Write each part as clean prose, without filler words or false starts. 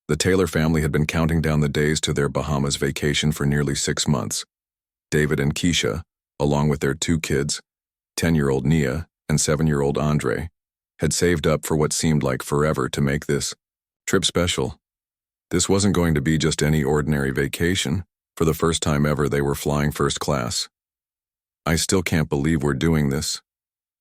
The Taylor family had been counting down the days to their Bahamas vacation for nearly 6 months. David and Keisha, along with their 2 kids, 10-year-old Nia and 7-year-old Andre, had saved up for what seemed like forever to make this trip special. This wasn't going to be just any ordinary vacation. For the first time ever, they were flying first class. "I still can't believe we're doing this,"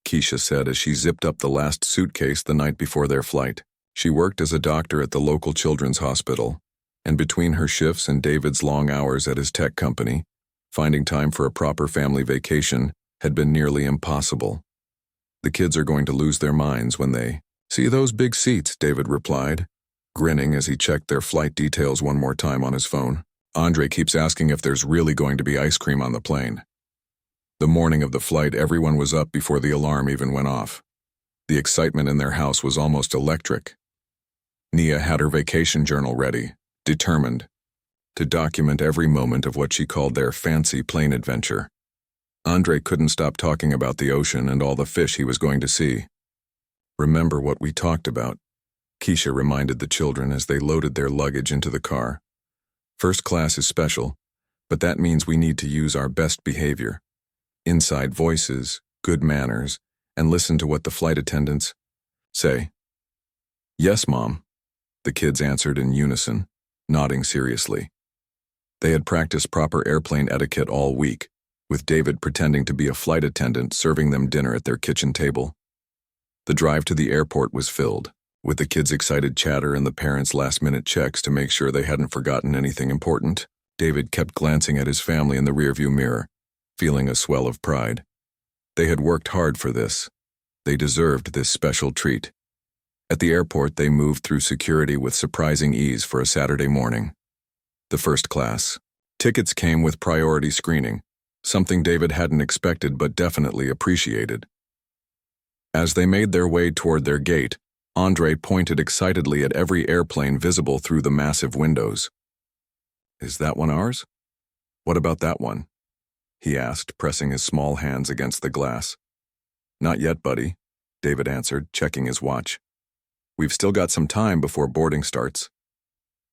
Keisha said as she zipped up the last suitcase the night before their flight. She worked as a doctor at the local children's hospital, and between her shifts and David's long hours at his tech company, finding time for a proper family vacation had been nearly impossible. "The kids are going to lose their minds when they see those big seats," David replied, grinning as he checked their flight details one more time on his phone. "Andre keeps asking if there's really going to be ice cream on the plane." The morning of the flight, everyone was up before the alarm even went off. The excitement in their house was almost electric. Nia had her vacation journal ready, determined to document every moment of what she called their fancy plane adventure. Andre couldn't stop talking about the ocean and all the fish he was going to see. "Remember what we talked about," Keisha reminded the children as they loaded their luggage into the car. "First class is special, but that means we need to use our best behavior. Inside voices, good manners, and listen to what the flight attendants say." "Yes, Mom," the kids answered in unison, nodding seriously. They had practiced proper airplane etiquette all week, with David pretending to be a flight attendant serving them dinner at their kitchen table. The drive to the airport was filled, with the kids' excited chatter and the parents' last-minute checks to make sure they hadn't forgotten anything important. David kept glancing at his family in the rearview mirror, feeling a swell of pride. They had worked hard for this. They deserved this special treat. At the airport, they moved through security with surprising ease for a Saturday morning. The first class. Tickets came with priority screening, something David hadn't expected but definitely appreciated. As they made their way toward their gate, Andre pointed excitedly at every airplane visible through the massive windows. "Is that one ours? What about that one?" he asked, pressing his small hands against the glass. "Not yet, buddy," David answered, checking his watch. "We've still got some time before boarding starts."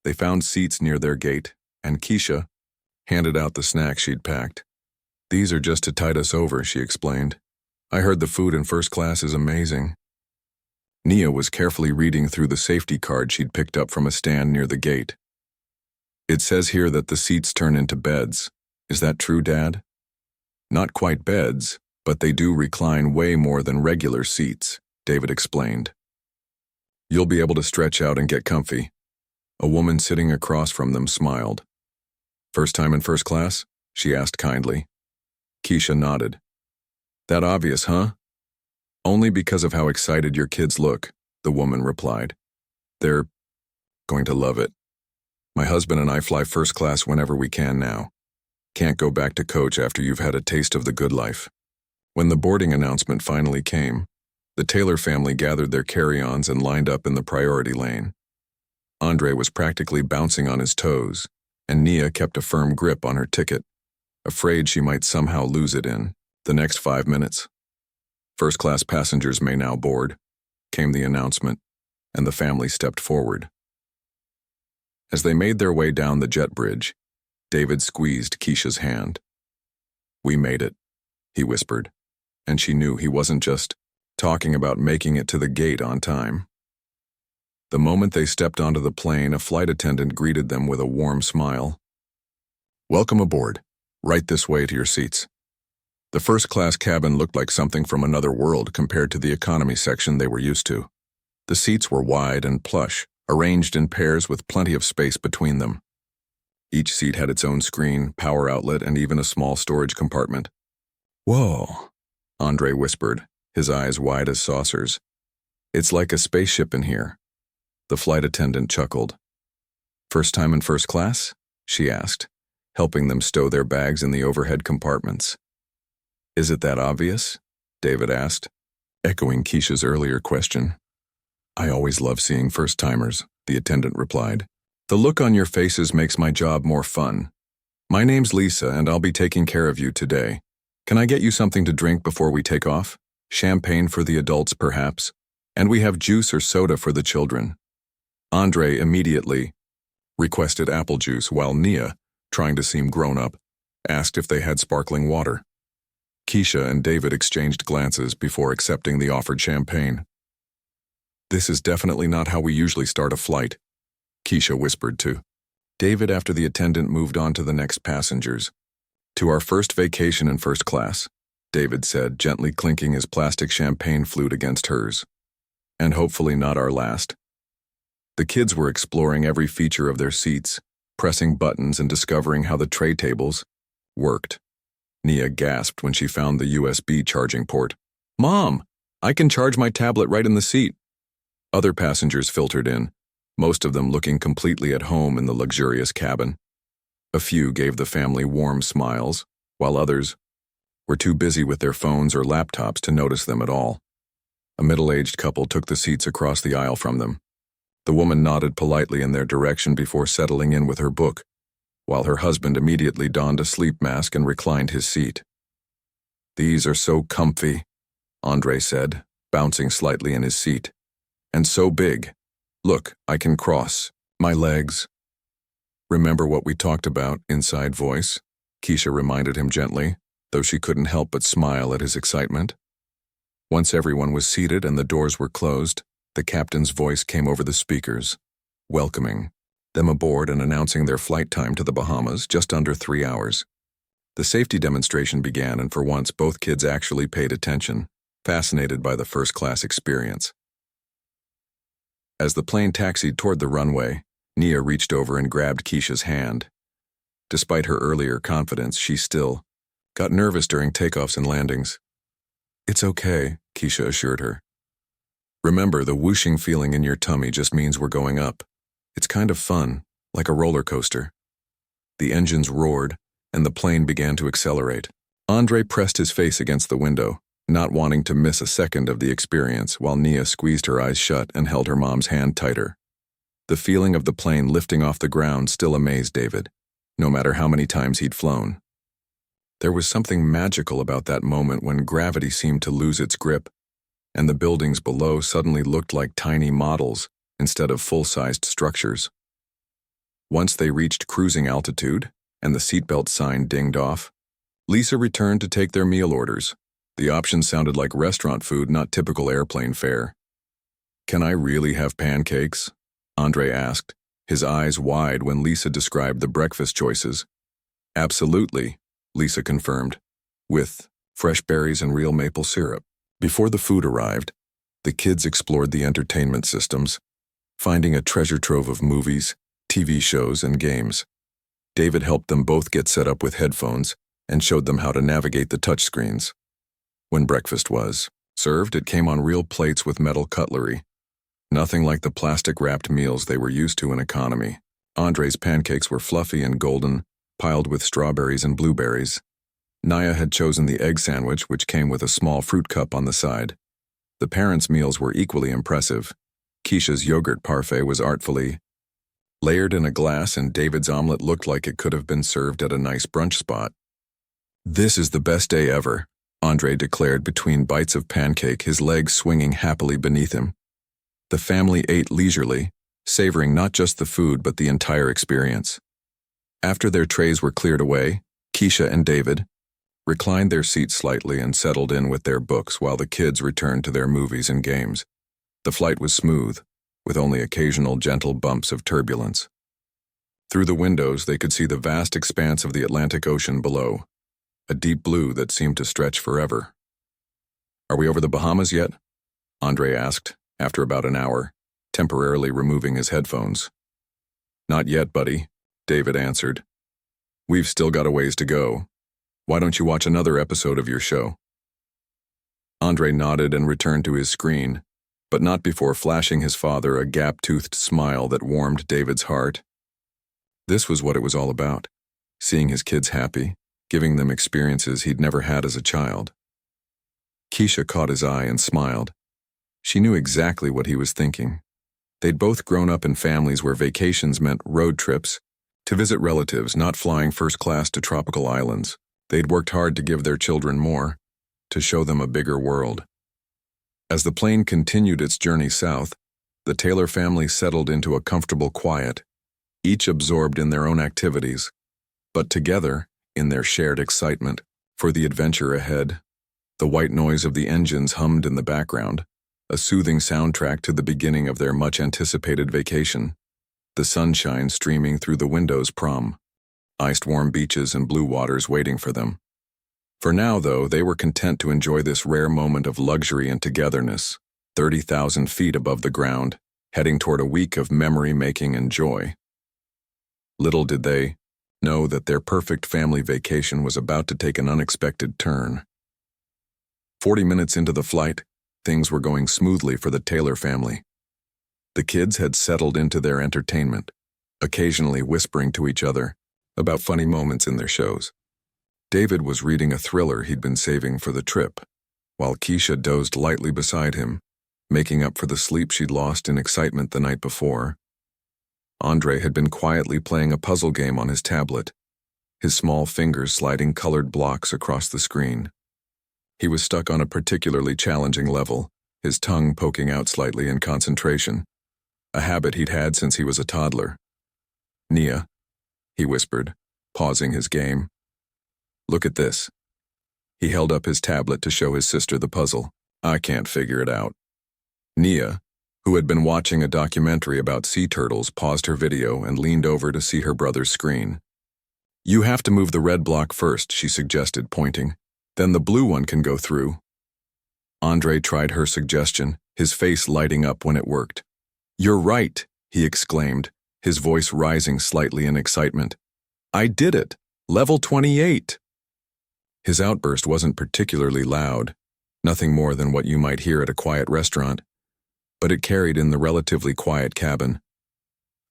They found seats near their gate, and Keisha handed out the snacks she'd packed. "These are just to tide us over," she explained. "I heard the food in first class is amazing." Nia was carefully reading through the safety card she'd picked up from a stand near the gate. "It says here that the seats turn into beds. Is that true, Dad?" "Not quite beds, but they do recline way more than regular seats," David explained. "You'll be able to stretch out and get comfy." A woman sitting across from them smiled. "First time in first class?" she asked kindly. Keisha nodded. "That obvious, huh?" "Only because of how excited your kids look," the woman replied. "They're going to love it. My husband and I fly first class whenever we can now. Can't go back to coach after you've had a taste of the good life." When the boarding announcement finally came, the Taylor family gathered their carry-ons and lined up in the priority lane. Andre was practically bouncing on his toes, and Nia kept a firm grip on her ticket, afraid she might somehow lose it in the next 5 minutes. "First-class passengers may now board," came the announcement, and the family stepped forward. As they made their way down the jet bridge, David squeezed Keisha's hand. "We made it," he whispered, and she knew he wasn't just talking about making it to the gate on time. The moment they stepped onto the plane, a flight attendant greeted them with a warm smile. "Welcome aboard. Right this way to your seats." The first-class cabin looked like something from another world compared to the economy section they were used to. The seats were wide and plush, arranged in pairs with plenty of space between them. Each seat had its own screen, power outlet, and even a small storage compartment. "Whoa," Andre whispered, his eyes wide as saucers. "It's like a spaceship in here." The flight attendant chuckled. "First time in first class?" she asked, helping them stow their bags in the overhead compartments. "Is it that obvious?" David asked, echoing Keisha's earlier question. "I always love seeing first-timers," the attendant replied. "The look on your faces makes my job more fun. My name's Lisa, and I'll be taking care of you today. Can I get you something to drink before we take off? Champagne for the adults, perhaps? And we have juice or soda for the children." Andre immediately requested apple juice, while Nia, trying to seem grown-up, asked if they had sparkling water. Keisha and David exchanged glances before accepting the offered champagne. "This is definitely not how we usually start a flight," Keisha whispered to David after the attendant moved on to the next passengers. "To our first vacation in first class," David said, gently clinking his plastic champagne flute against hers. "And hopefully not our last." The kids were exploring every feature of their seats, pressing buttons and discovering how the tray tables worked. Nia gasped when she found the USB charging port. "Mom, I can charge my tablet right in the seat." Other passengers filtered in, most of them looking completely at home in the luxurious cabin. A few gave the family warm smiles, while others were too busy with their phones or laptops to notice them at all. A middle-aged couple took the seats across the aisle from them. The woman nodded politely in their direction before settling in with her book, while her husband immediately donned a sleep mask and reclined his seat. "These are so comfy," Andre said, bouncing slightly in his seat. "And so big. Look, I can cross my legs." "Remember what we talked about, inside voice?" Keisha reminded him gently, though she couldn't help but smile at his excitement. Once everyone was seated and the doors were closed, the captain's voice came over the speakers, welcoming them aboard and announcing their flight time to the Bahamas, just under 3 hours. The safety demonstration began, and for once both kids actually paid attention, fascinated by the first-class experience. As the plane taxied toward the runway, Nia reached over and grabbed Keisha's hand. Despite her earlier confidence, she still got nervous during takeoffs and landings. "It's okay," Keisha assured her. "Remember, the whooshing feeling in your tummy just means we're going up. It's kind of fun, like a roller coaster." The engines roared, and the plane began to accelerate. Andre pressed his face against the window, not wanting to miss a second of the experience, while Nia squeezed her eyes shut and held her mom's hand tighter. The feeling of the plane lifting off the ground still amazed David, no matter how many times he'd flown. There was something magical about that moment when gravity seemed to lose its grip, and the buildings below suddenly looked like tiny models instead of full-sized structures. Once they reached cruising altitude, and the seatbelt sign dinged off, Lisa returned to take their meal orders. The options sounded like restaurant food, not typical airplane fare. "Can I really have pancakes?" Andre asked, his eyes wide when Lisa described the breakfast choices. "Absolutely," Lisa confirmed, "with fresh berries and real maple syrup." Before the food arrived, the kids explored the entertainment systems, finding a treasure trove of movies, TV shows, and games. David helped them both get set up with headphones and showed them how to navigate the touchscreens. When breakfast was served, it came on real plates with metal cutlery. Nothing like the plastic-wrapped meals they were used to in economy. Andre's pancakes were fluffy and golden, piled with strawberries and blueberries. Nia had chosen the egg sandwich, which came with a small fruit cup on the side. The parents' meals were equally impressive. Keisha's yogurt parfait was artfully layered in a glass, and David's omelet looked like it could have been served at a nice brunch spot. "This is the best day ever," Andre declared between bites of pancake, his legs swinging happily beneath him. The family ate leisurely, savoring not just the food but the entire experience. After their trays were cleared away, Keisha and David reclined their seats slightly and settled in with their books while the kids returned to their movies and games. The flight was smooth, with only occasional gentle bumps of turbulence. Through the windows, they could see the vast expanse of the Atlantic Ocean below, a deep blue that seemed to stretch forever. "Are we over the Bahamas yet?" Andre asked, after about an hour, temporarily removing his headphones. "Not yet, buddy," David answered. "We've still got a ways to go. Why don't you watch another episode of your show?" Andre nodded and returned to his screen, but not before flashing his father a gap-toothed smile that warmed David's heart. This was what it was all about, seeing his kids happy, giving them experiences he'd never had as a child. Keisha caught his eye and smiled. She knew exactly what he was thinking. They'd both grown up in families where vacations meant road trips, to visit relatives, not flying first class to tropical islands. They'd worked hard to give their children more, to show them a bigger world. As the plane continued its journey south, the Taylor family settled into a comfortable quiet, each absorbed in their own activities, but together in their shared excitement for the adventure ahead. The white noise of the engines hummed in the background, a soothing soundtrack to the beginning of their much-anticipated vacation. The sunshine streaming through the windows prom, iced warm beaches and blue waters waiting for them. For now, though, they were content to enjoy this rare moment of luxury and togetherness, 30,000 feet above the ground, heading toward a week of memory-making and joy. Little did they know that their perfect family vacation was about to take an unexpected turn. 40 minutes into the flight, things were going smoothly for the Taylor family. The kids had settled into their entertainment, occasionally whispering to each other about funny moments in their shows. David was reading a thriller he'd been saving for the trip, while Keisha dozed lightly beside him, making up for the sleep she'd lost in excitement the night before. Andre had been quietly playing a puzzle game on his tablet, his small fingers sliding colored blocks across the screen. He was stuck on a particularly challenging level, his tongue poking out slightly in concentration, a habit he'd had since he was a toddler. "Nia," he whispered, pausing his game. "Look at this." He held up his tablet to show his sister the puzzle. "I can't figure it out." Nia, who had been watching a documentary about sea turtles, paused her video and leaned over to see her brother's screen. "You have to move the red block first," she suggested, pointing. "Then the blue one can go through." Andre tried her suggestion, his face lighting up when it worked. "You're right," he exclaimed, his voice rising slightly in excitement. "I did it! Level 28! His outburst wasn't particularly loud, nothing more than what you might hear at a quiet restaurant, but it carried in the relatively quiet cabin.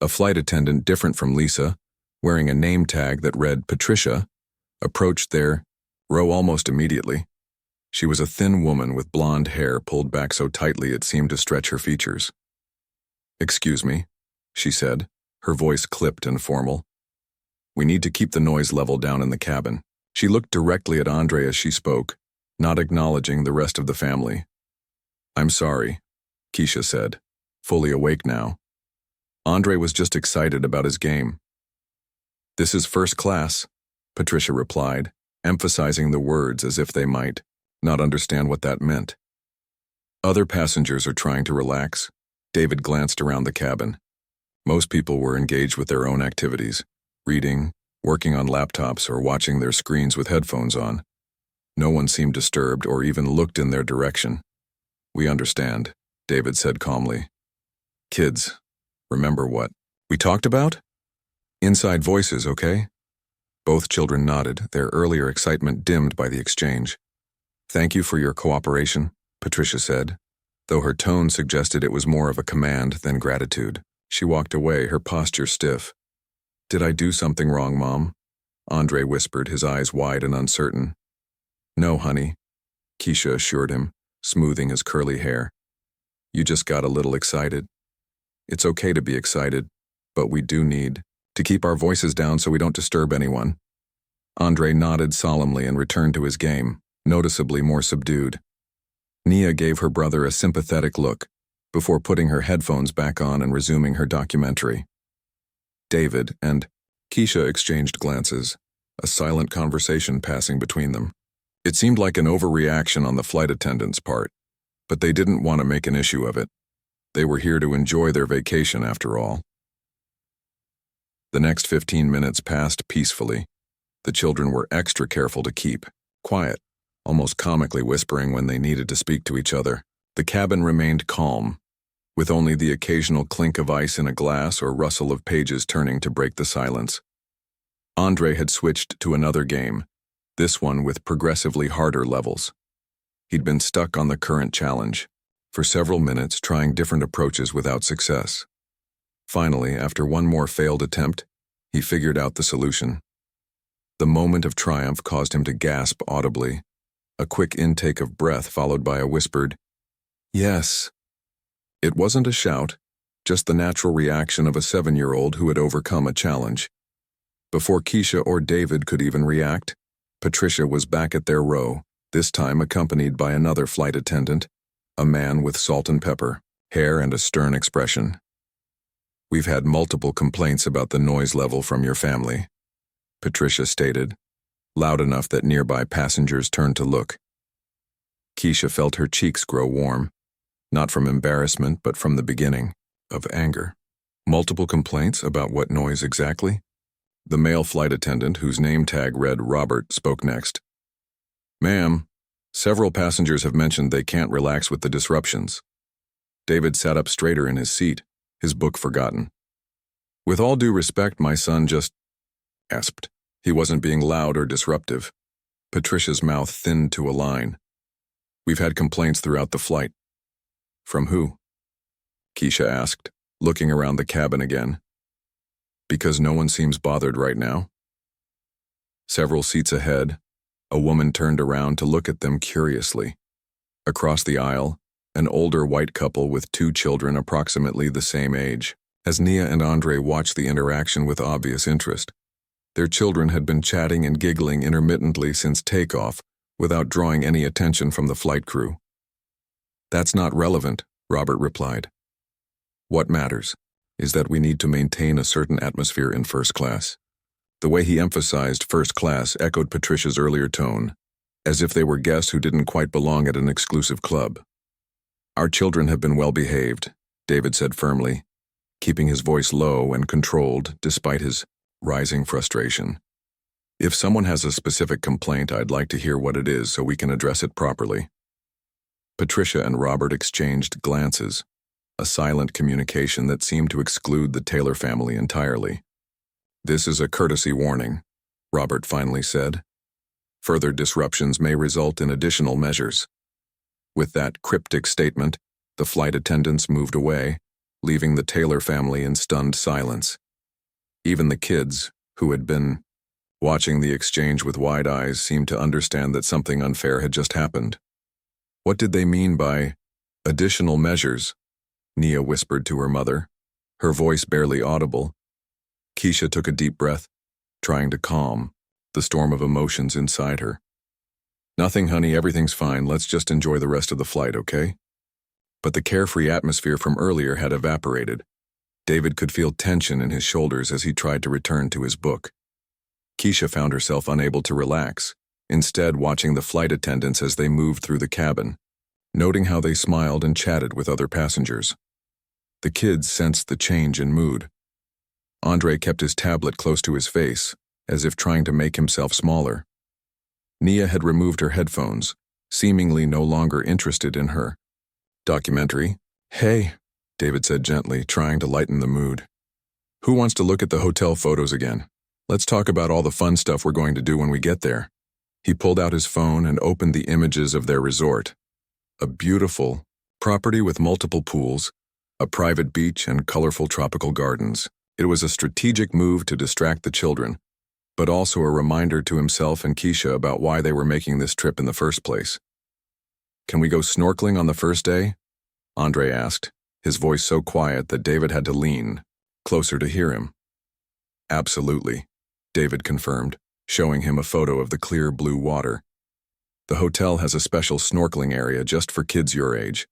A flight attendant different from Lisa, wearing a name tag that read Patricia, approached their row almost immediately. She was a thin woman with blonde hair pulled back so tightly it seemed to stretch her features. "Excuse me," she said, her voice clipped and formal. "We need to keep the noise level down in the cabin." She looked directly at Andre as she spoke, not acknowledging the rest of the family. "I'm sorry," Keisha said, fully awake now. Andre was just excited about his game. "This is first class," Patricia replied, emphasizing the words as if they might not understand what that meant. "Other passengers are trying to relax." David glanced around the cabin. Most people were engaged with their own activities, reading, working on laptops, or watching their screens with headphones on. No one seemed disturbed or even looked in their direction. "We understand," David said calmly. "Kids, remember what we talked about? Inside voices, okay?" Both children nodded, their earlier excitement dimmed by the exchange. "Thank you for your cooperation," Patricia said, though her tone suggested it was more of a command than gratitude. She walked away, her posture stiff. "Did I do something wrong, Mom?" Andre whispered, his eyes wide and uncertain. "No, honey," Keisha assured him, smoothing his curly hair. "You just got a little excited. It's okay to be excited, but we do need to keep our voices down so we don't disturb anyone." Andre nodded solemnly and returned to his game, noticeably more subdued. Nia gave her brother a sympathetic look before putting her headphones back on and resuming her documentary. David and Keisha exchanged glances, a silent conversation passing between them. It seemed like an overreaction on the flight attendant's part, but they didn't want to make an issue of it. They were here to enjoy their vacation after all. The next 15 minutes passed peacefully. The children were extra careful to keep quiet, almost comically whispering when they needed to speak to each other. The cabin remained calm, with only the occasional clink of ice in a glass or rustle of pages turning to break the silence. Andre had switched to another game, this one with progressively harder levels. He'd been stuck on the current challenge, for several minutes trying different approaches without success. Finally, after one more failed attempt, he figured out the solution. The moment of triumph caused him to gasp audibly, a quick intake of breath followed by a whispered, "Yes." It wasn't a shout, just the natural reaction of a 7-year-old who had overcome a challenge. Before Keisha or David could even react, Patricia was back at their row, this time accompanied by another flight attendant, a man with salt and pepper hair and a stern expression. "We've had multiple complaints about the noise level from your family," Patricia stated, loud enough that nearby passengers turned to look. Keisha felt her cheeks grow warm, not from embarrassment but from the beginning of anger. Multiple complaints about what noise exactly? The male flight attendant, whose name tag read Robert, spoke next. "Ma'am, several passengers have mentioned they can't relax with the disruptions." David sat up straighter in his seat, his book forgotten. "With all due respect, my son just gasped. He wasn't being loud or disruptive." Patricia's mouth thinned to a line. "We've had complaints throughout the flight." "From who?" Keisha asked, looking around the cabin again. "Because no one seems bothered right now?" Several seats ahead, a woman turned around to look at them curiously. Across the aisle, an older white couple with 2 children approximately the same age. As Nia and Andre watched the interaction with obvious interest, their children had been chatting and giggling intermittently since takeoff, without drawing any attention from the flight crew. "That's not relevant," Robert replied. "What matters is that we need to maintain a certain atmosphere in first class." The way he emphasized first class echoed Patricia's earlier tone, as if they were guests who didn't quite belong at an exclusive club. "Our children have been well behaved," David said firmly, keeping his voice low and controlled despite his rising frustration. "If someone has a specific complaint, I'd like to hear what it is so we can address it properly." Patricia and Robert exchanged glances, a silent communication that seemed to exclude the Taylor family entirely. "This is a courtesy warning," Robert finally said. "Further disruptions may result in additional measures." With that cryptic statement, the flight attendants moved away, leaving the Taylor family in stunned silence. Even the kids, who had been watching the exchange with wide eyes, seemed to understand that something unfair had just happened. What did they mean by additional measures? Nia whispered to her mother, her voice barely audible. Keisha took a deep breath, trying to calm the storm of emotions inside her. "Nothing, honey, everything's fine. Let's just enjoy the rest of the flight, okay?" But the carefree atmosphere from earlier had evaporated. David could feel tension in his shoulders as he tried to return to his book. Keisha found herself unable to relax, instead watching the flight attendants as they moved through the cabin, noting how they smiled and chatted with other passengers. The kids sensed the change in mood. Andre kept his tablet close to his face, as if trying to make himself smaller. Nia had removed her headphones, seemingly no longer interested in her documentary. "Hey," David said gently, trying to lighten the mood. "Who wants to look at the hotel photos again? Let's talk about all the fun stuff we're going to do when we get there." He pulled out his phone and opened the images of their resort. A beautiful property with multiple pools, a private beach, and colorful tropical gardens. It was a strategic move to distract the children, but also a reminder to himself and Keisha about why they were making this trip in the first place. "Can we go snorkeling on the first day?" Andre asked, his voice so quiet that David had to lean closer to hear him. "Absolutely," David confirmed, showing him a photo of the clear blue water. "The hotel has a special snorkeling area just for kids your age."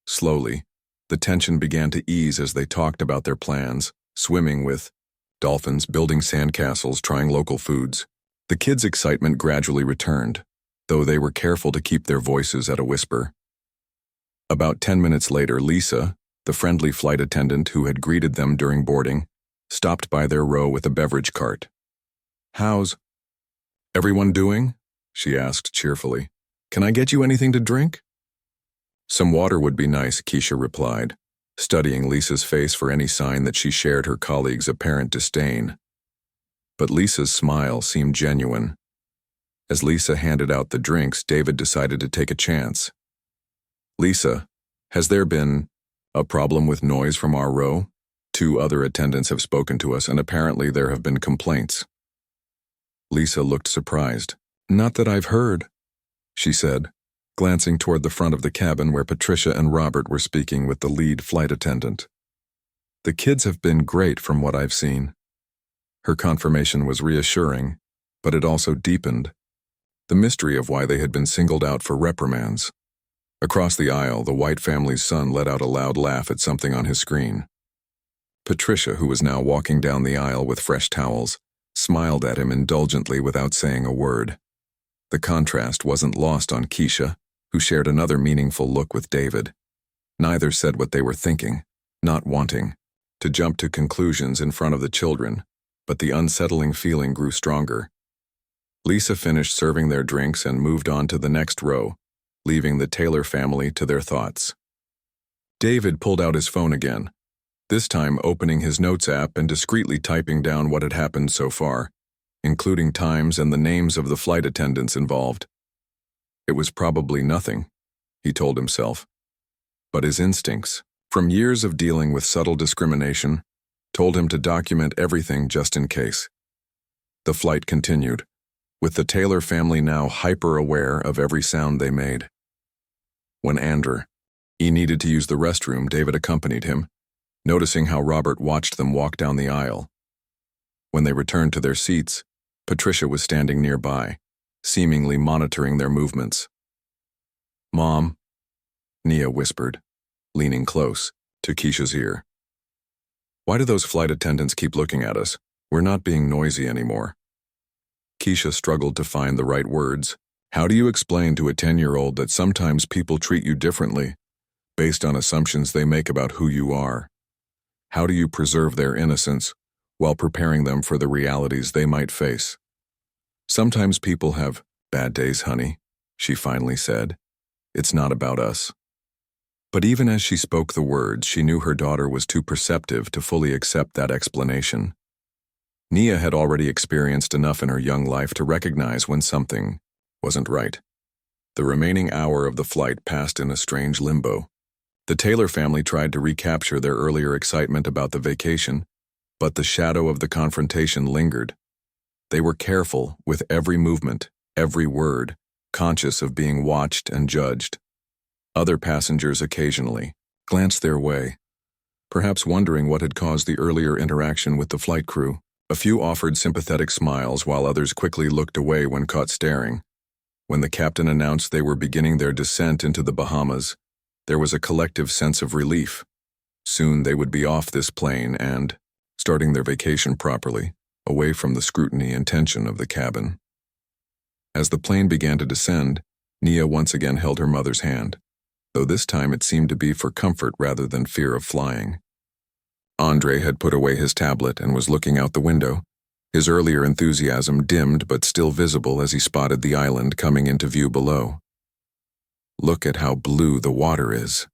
Slowly, the tension began to ease as they talked about their plans, swimming with dolphins, building sandcastles, trying local foods. The kids' excitement gradually returned, though they were careful to keep their voices at a whisper. About 10 minutes later, Lisa, the friendly flight attendant who had greeted them during boarding, stopped by their row with a beverage cart. "How's everyone doing?" she asked cheerfully. "Can I get you anything to drink?" "Some water would be nice," Keisha replied, studying Lisa's face for any sign that she shared her colleague's apparent disdain. But Lisa's smile seemed genuine. As Lisa handed out the drinks, David decided to take a chance. "Lisa, has there been a problem with noise from our row? 2 other attendants have spoken to us, and apparently there have been complaints." Lisa looked surprised. "Not that I've heard," she said, glancing toward the front of the cabin where Patricia and Robert were speaking with the lead flight attendant. "The kids have been great from what I've seen." Her confirmation was reassuring, but it also deepened the mystery of why they had been singled out for reprimands. Across the aisle, the White family's son let out a loud laugh at something on his screen. Patricia, who was now walking down the aisle with fresh towels, smiled at him indulgently without saying a word. The contrast wasn't lost on Keisha, who shared another meaningful look with David. Neither said what they were thinking, not wanting to jump to conclusions in front of the children, but the unsettling feeling grew stronger. Lisa finished serving their drinks and moved on to the next row, leaving the Taylor family to their thoughts. David pulled out his phone again, this time opening his notes app and discreetly typing down what had happened so far, including times and the names of the flight attendants involved. It was probably nothing, he told himself, but his instincts, from years of dealing with subtle discrimination, told him to document everything just in case. The flight continued, with the Taylor family now hyper-aware of every sound they made. When he needed to use the restroom, David accompanied him, noticing how Robert watched them walk down the aisle. When they returned to their seats, Patricia was standing nearby, seemingly monitoring their movements. "Mom," Nia whispered, leaning close to Keisha's ear. "Why do those flight attendants keep looking at us? We're not being noisy anymore." Keisha struggled to find the right words. How do you explain to a 10-year-old that sometimes people treat you differently, based on assumptions they make about who you are? How do you preserve their innocence while preparing them for the realities they might face? "Sometimes people have bad days, honey," she finally said. "It's not about us." But even as she spoke the words, she knew her daughter was too perceptive to fully accept that explanation. Nia had already experienced enough in her young life to recognize when something wasn't right. The remaining hour of the flight passed in a strange limbo. The Taylor family tried to recapture their earlier excitement about the vacation, but the shadow of the confrontation lingered. They were careful with every movement, every word, conscious of being watched and judged. Other passengers occasionally glanced their way, perhaps wondering what had caused the earlier interaction with the flight crew. A few offered sympathetic smiles while others quickly looked away when caught staring. When the captain announced they were beginning their descent into the Bahamas, there was a collective sense of relief. Soon they would be off this plane and starting their vacation properly, away from the scrutiny and tension of the cabin. As the plane began to descend, Nia once again held her mother's hand, though this time it seemed to be for comfort rather than fear of flying. Andre had put away his tablet and was looking out the window, his earlier enthusiasm dimmed but still visible as he spotted the island coming into view below. "Look at how blue the water is,"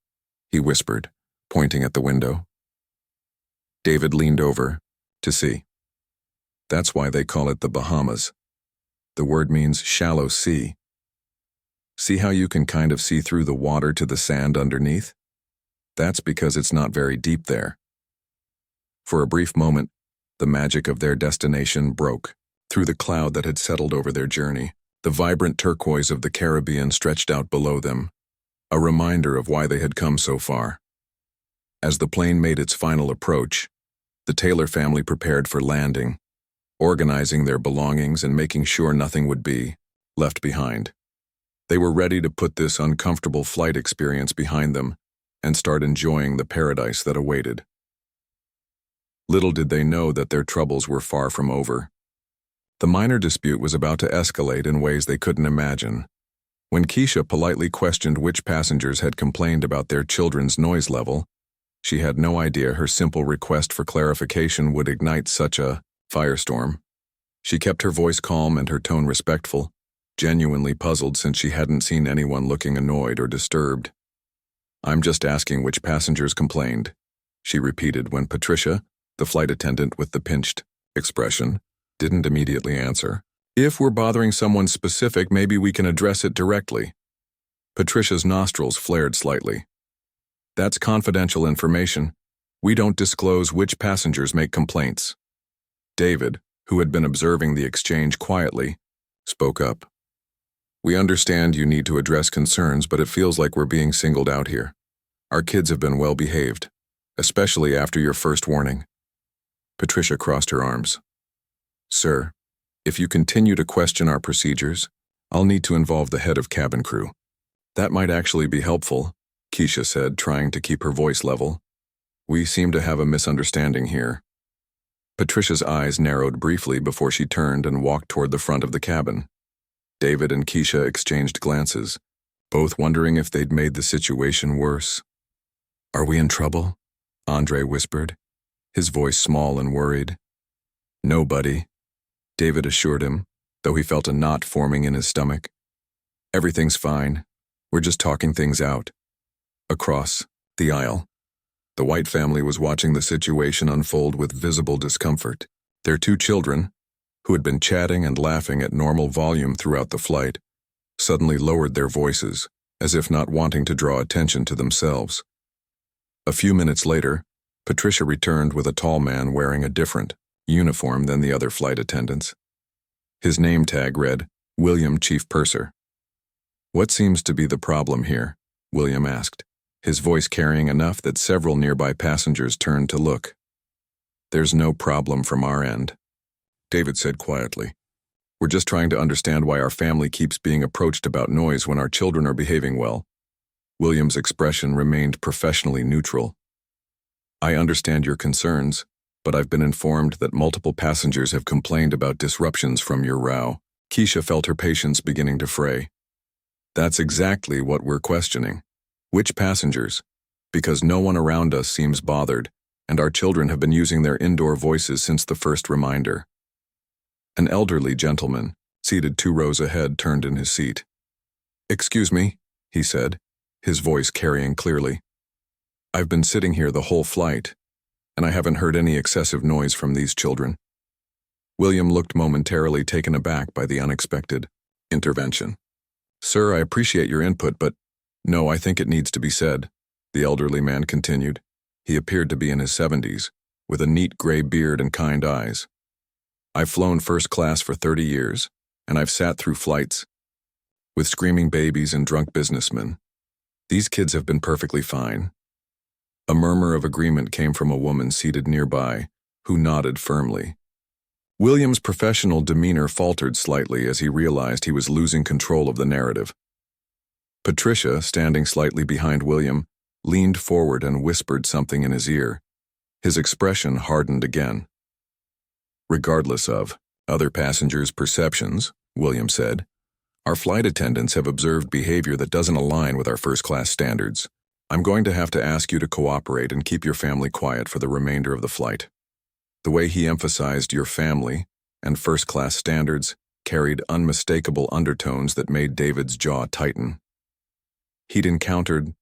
he whispered, pointing at the window. David leaned over to see. "That's why they call it the Bahamas. The word means shallow sea. See how you can kind of see through the water to the sand underneath? That's because it's not very deep there." For a brief moment, the magic of their destination broke. Through the cloud that had settled over their journey, the vibrant turquoise of the Caribbean stretched out below them, a reminder of why they had come so far. As the plane made its final approach, the Taylor family prepared for landing, organizing their belongings and making sure nothing would be left behind. They were ready to put this uncomfortable flight experience behind them and start enjoying the paradise that awaited. Little did they know that their troubles were far from over. The minor dispute was about to escalate in ways they couldn't imagine. When Keisha politely questioned which passengers had complained about their children's noise level, she had no idea her simple request for clarification would ignite such a firestorm. She kept her voice calm and her tone respectful, genuinely puzzled since she hadn't seen anyone looking annoyed or disturbed. "I'm just asking which passengers complained," she repeated when Patricia, the flight attendant with the pinched expression, didn't immediately answer. "If we're bothering someone specific, maybe we can address it directly." Patricia's nostrils flared slightly. "That's confidential information. We don't disclose which passengers make complaints." David, who had been observing the exchange quietly, spoke up. "We understand you need to address concerns, but it feels like we're being singled out here. Our kids have been well behaved, especially after your first warning." Patricia crossed her arms. "Sir, if you continue to question our procedures, I'll need to involve the head of cabin crew." "That might actually be helpful," Keisha said, trying to keep her voice level. We seem to have a misunderstanding here. Patricia's eyes narrowed briefly before she turned and walked toward the front of the cabin. David and Keisha exchanged glances, both wondering if they'd made the situation worse. "Are we in trouble?" Andre whispered, his voice small and worried. "No, buddy," David assured him, though he felt a knot forming in his stomach. "Everything's fine. We're just talking things out." Across the aisle, the White family was watching the situation unfold with visible discomfort. Their two children, who had been chatting and laughing at normal volume throughout the flight, suddenly lowered their voices, as if not wanting to draw attention to themselves. A few minutes later, Patricia returned with a tall man wearing a different uniform than the other flight attendants. His name tag read, "William Chief Purser." "What seems to be the problem here?" William asked, his voice carrying enough that several nearby passengers turned to look. "There's no problem from our end," David said quietly. "We're just trying to understand why our family keeps being approached about noise when our children are behaving well." William's expression remained professionally neutral. "I understand your concerns, but I've been informed that multiple passengers have complained about disruptions from your row." Keisha felt her patience beginning to fray. "That's exactly what we're questioning. Which passengers? Because no one around us seems bothered, and our children have been using their indoor voices since the first reminder." An elderly gentleman, seated 2 rows ahead, turned in his seat. "Excuse me," he said, his voice carrying clearly. "I've been sitting here the whole flight, and I haven't heard any excessive noise from these children." William looked momentarily taken aback by the unexpected intervention. "Sir, I appreciate your input, but no, I think it needs to be said," the elderly man continued. He appeared to be in his 70s, with a neat gray beard and kind eyes. "I've flown first class for 30 years, and I've sat through flights with screaming babies and drunk businessmen. These kids have been perfectly fine." A murmur of agreement came from a woman seated nearby, who nodded firmly. William's professional demeanor faltered slightly as he realized he was losing control of the narrative. Patricia, standing slightly behind William, leaned forward and whispered something in his ear. His expression hardened again. "Regardless of other passengers' perceptions," William said, "our flight attendants have observed behavior that doesn't align with our first-class standards. I'm going to have to ask you to cooperate and keep your family quiet for the remainder of the flight." The way he emphasized "your family" and first-class standards carried unmistakable undertones that made David's jaw tighten. He'd encountered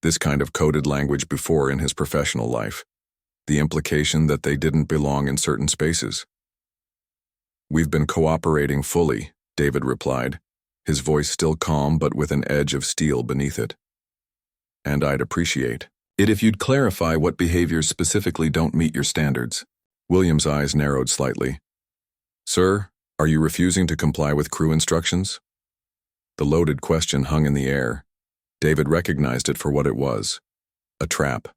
this kind of coded language before in his professional life, the implication that they didn't belong in certain spaces. "We've been cooperating fully," David replied, his voice still calm but with an edge of steel beneath it. "And I'd appreciate it if you'd clarify what behaviors specifically don't meet your standards." William's eyes narrowed slightly. "Sir, are you refusing to comply with crew instructions?" The loaded question hung in the air. David recognized it for what it was, a trap.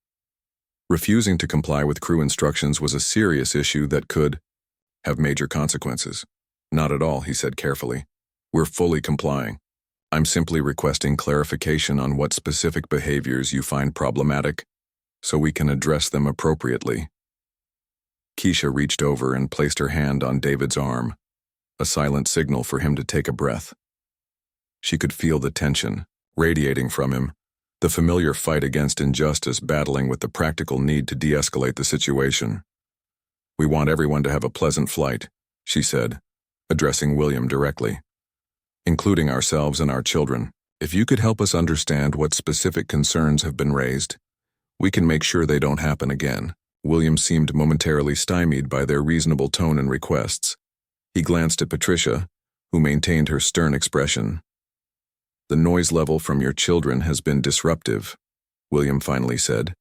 Refusing to comply with crew instructions was a serious issue that could have major consequences. "Not at all," he said carefully. "We're fully complying. I'm simply requesting clarification on what specific behaviors you find problematic so we can address them appropriately." Keisha reached over and placed her hand on David's arm, a silent signal for him to take a breath. She could feel the tension radiating from him, the familiar fight against injustice battling with the practical need to de-escalate the situation. "We want everyone to have a pleasant flight," she said, addressing William directly, "including ourselves and our children. If you could help us understand what specific concerns have been raised, we can make sure they don't happen again." William seemed momentarily stymied by their reasonable tone and requests. He glanced at Patricia, who maintained her stern expression. "The noise level from your children has been disruptive," William finally said,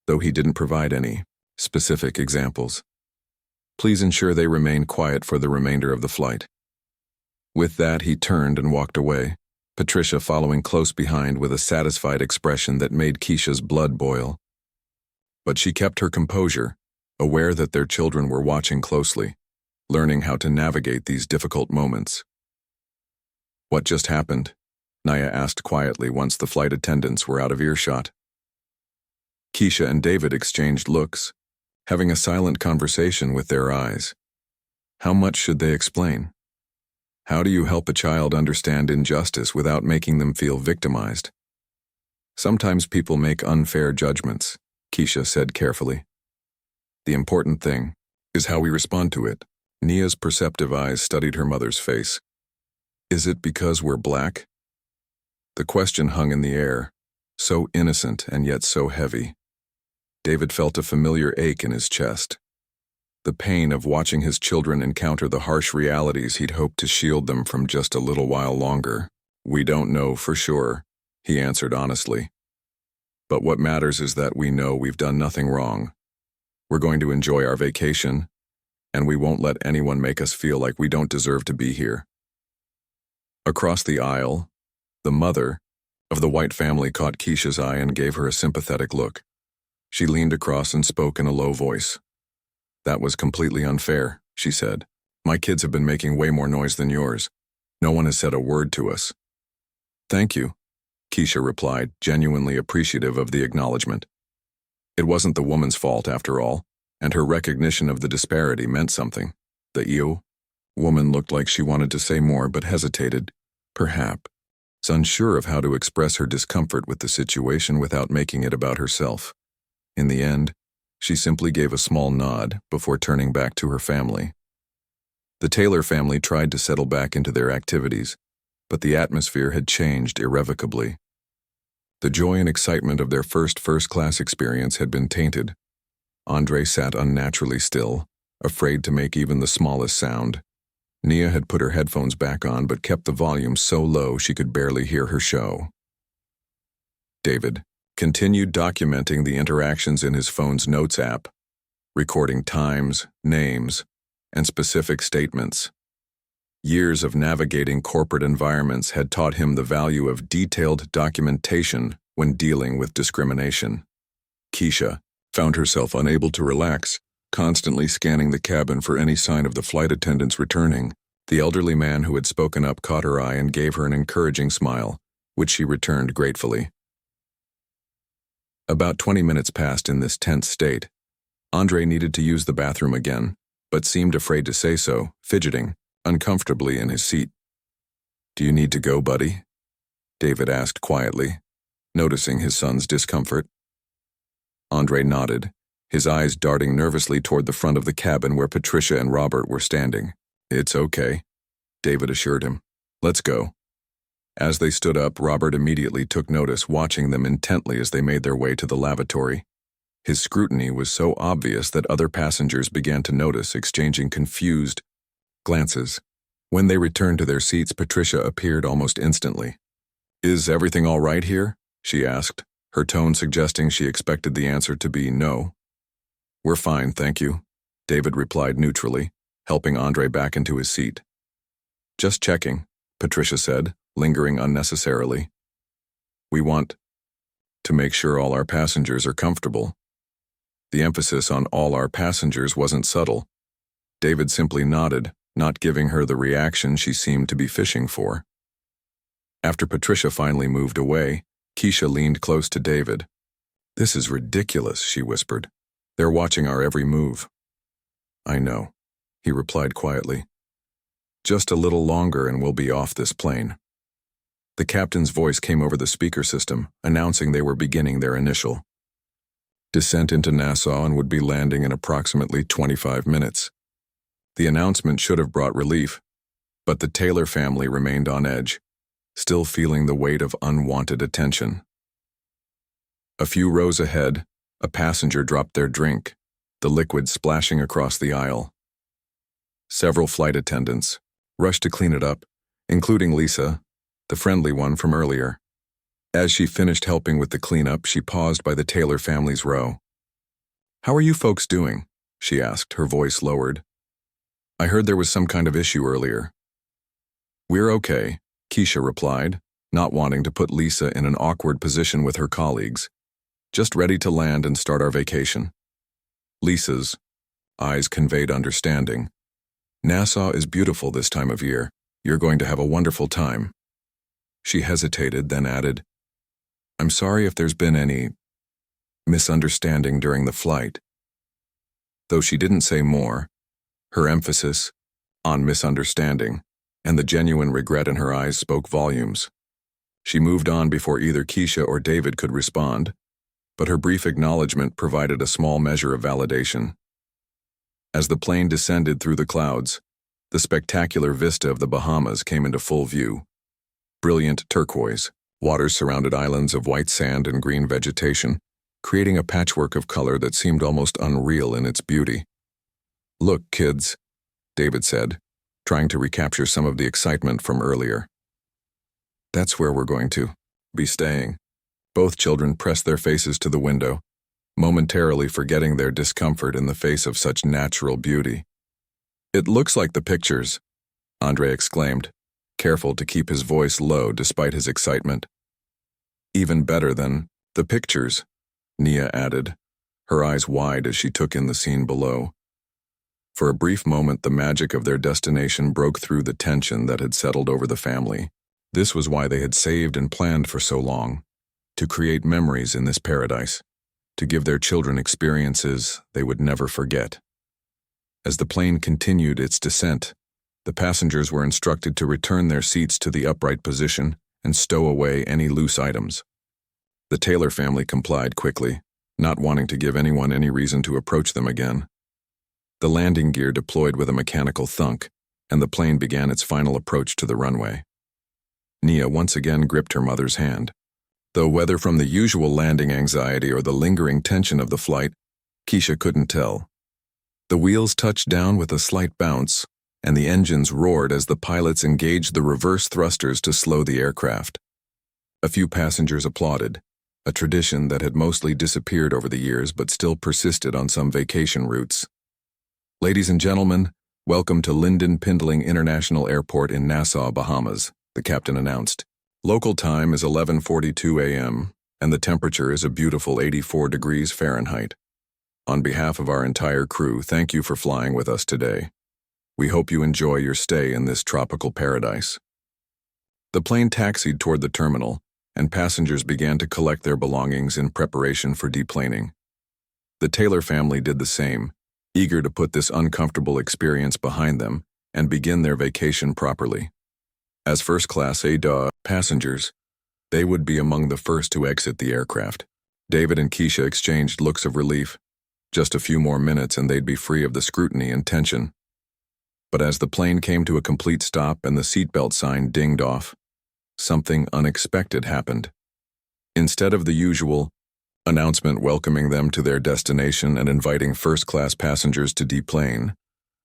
though he didn't provide any specific examples. "Please ensure they remain quiet for the remainder of the flight." With that, he turned and walked away, Patricia following close behind with a satisfied expression that made Keisha's blood boil. But she kept her composure, aware that their children were watching closely, learning how to navigate these difficult moments. "What just happened?" Naya asked quietly once the flight attendants were out of earshot. Keisha and David exchanged looks, having a silent conversation with their eyes. How much should they explain? How do you help a child understand injustice without making them feel victimized? Sometimes people make unfair judgments, Keisha said carefully. The important thing is how we respond to it. Nia's perceptive eyes studied her mother's face. Is it because we're black? The question hung in the air, so innocent and yet so heavy. David felt a familiar ache in his chest. The pain of watching his children encounter the harsh realities he'd hoped to shield them from just a little while longer. We don't know for sure, he answered honestly. But what matters is that we know we've done nothing wrong. We're going to enjoy our vacation, and we won't let anyone make us feel like we don't deserve to be here. Across the aisle, the mother of the White family caught Keisha's eye and gave her a sympathetic look. She leaned across and spoke in a low voice. That was completely unfair, she said. My kids have been making way more noise than yours. No one has said a word to us. Thank you, Keisha replied, genuinely appreciative of the acknowledgement. It wasn't the woman's fault after all, and her recognition of the disparity meant something. The EO woman looked like she wanted to say more but hesitated, perhaps unsure of how to express her discomfort with the situation without making it about herself. In the end, she simply gave a small nod before turning back to her family. The Taylor family tried to settle back into their activities, but the atmosphere had changed irrevocably. The joy and excitement of their first-class experience had been tainted. Andre sat unnaturally still, afraid to make even the smallest sound. Nia had put her headphones back on but kept the volume so low she could barely hear her show. David continued documenting the interactions in his phone's notes app, recording times, names, and specific statements. Years of navigating corporate environments had taught him the value of detailed documentation when dealing with discrimination. Keisha found herself unable to relax, constantly scanning the cabin for any sign of the flight attendants returning. The elderly man who had spoken up caught her eye and gave her an encouraging smile, which she returned gratefully. About 20 minutes passed in this tense state. Andre needed to use the bathroom again, but seemed afraid to say so, fidgeting uncomfortably in his seat. Do you need to go, buddy? David asked quietly, noticing his son's discomfort. Andre nodded, his eyes darting nervously toward the front of the cabin where Patricia and Robert were standing. It's okay, David assured him. Let's go. As they stood up, Robert immediately took notice, watching them intently as they made their way to the lavatory. His scrutiny was so obvious that other passengers began to notice, exchanging confused glances. When they returned to their seats, Patricia appeared almost instantly. Is everything all right here? She asked, her tone suggesting she expected the answer to be no. We're fine, thank you, David replied neutrally, helping Andre back into his seat. Just checking, Patricia said, lingering unnecessarily. We want to make sure all our passengers are comfortable. The emphasis on all our passengers wasn't subtle. David simply nodded, not giving her the reaction she seemed to be fishing for. After Patricia finally moved away, Keisha leaned close to David. This is ridiculous, she whispered. They're watching our every move. I know, he replied quietly. Just a little longer and we'll be off this plane. The captain's voice came over the speaker system, announcing they were beginning their initial descent into Nassau and would be landing in approximately 25 minutes. The announcement should have brought relief, but the Taylor family remained on edge, still feeling the weight of unwanted attention. A few rows ahead, a passenger dropped their drink, the liquid splashing across the aisle. Several flight attendants rushed to clean it up, including Lisa, the friendly one from earlier. As she finished helping with the cleanup, she paused by the Taylor family's row. How are you folks doing? She asked, her voice lowered. I heard there was some kind of issue earlier. We're okay, Keisha replied, not wanting to put Lisa in an awkward position with her colleagues. Just ready to land and start our vacation. Lisa's eyes conveyed understanding. Nassau is beautiful this time of year. You're going to have a wonderful time. She hesitated, then added, I'm sorry if there's been any misunderstanding during the flight. Though she didn't say more, her emphasis on misunderstanding and the genuine regret in her eyes spoke volumes. She moved on before either Keisha or David could respond, but her brief acknowledgement provided a small measure of validation. As the plane descended through the clouds, the spectacular vista of the Bahamas came into full view. Brilliant turquoise, water-surrounded islands of white sand and green vegetation, creating a patchwork of color that seemed almost unreal in its beauty. "Look, kids," David said, trying to recapture some of the excitement from earlier. "That's where we're going to be staying." Both children pressed their faces to the window, momentarily forgetting their discomfort in the face of such natural beauty. "It looks like the pictures," Andre exclaimed, careful to keep his voice low despite his excitement. "Even better than the pictures," Nia added, her eyes wide as she took in the scene below. For a brief moment, the magic of their destination broke through the tension that had settled over the family. This was why they had saved and planned for so long, to create memories in this paradise, to give their children experiences they would never forget. As the plane continued its descent, the passengers were instructed to return their seats to the upright position and stow away any loose items. The Taylor family complied quickly, not wanting to give anyone any reason to approach them again. The landing gear deployed with a mechanical thunk, and the plane began its final approach to the runway. Nia once again gripped her mother's hand. Though whether from the usual landing anxiety or the lingering tension of the flight, Keisha couldn't tell. The wheels touched down with a slight bounce, and the engines roared as the pilots engaged the reverse thrusters to slow the aircraft. A few passengers applauded, a tradition that had mostly disappeared over the years but still persisted on some vacation routes. "Ladies and gentlemen, welcome to Lynden Pindling International Airport in Nassau, Bahamas," the captain announced. "Local time is 11:42 a.m., and the temperature is a beautiful 84 degrees Fahrenheit. On behalf of our entire crew, thank you for flying with us today. We hope you enjoy your stay in this tropical paradise." The plane taxied toward the terminal, and passengers began to collect their belongings in preparation for deplaning. The Taylor family did the same, eager to put this uncomfortable experience behind them and begin their vacation properly. As first-class ADA passengers, they would be among the first to exit the aircraft. David and Keisha exchanged looks of relief. Just a few more minutes and they'd be free of the scrutiny and tension. But as the plane came to a complete stop and the seatbelt sign dinged off, something unexpected happened. Instead of the usual announcement welcoming them to their destination and inviting first-class passengers to deplane,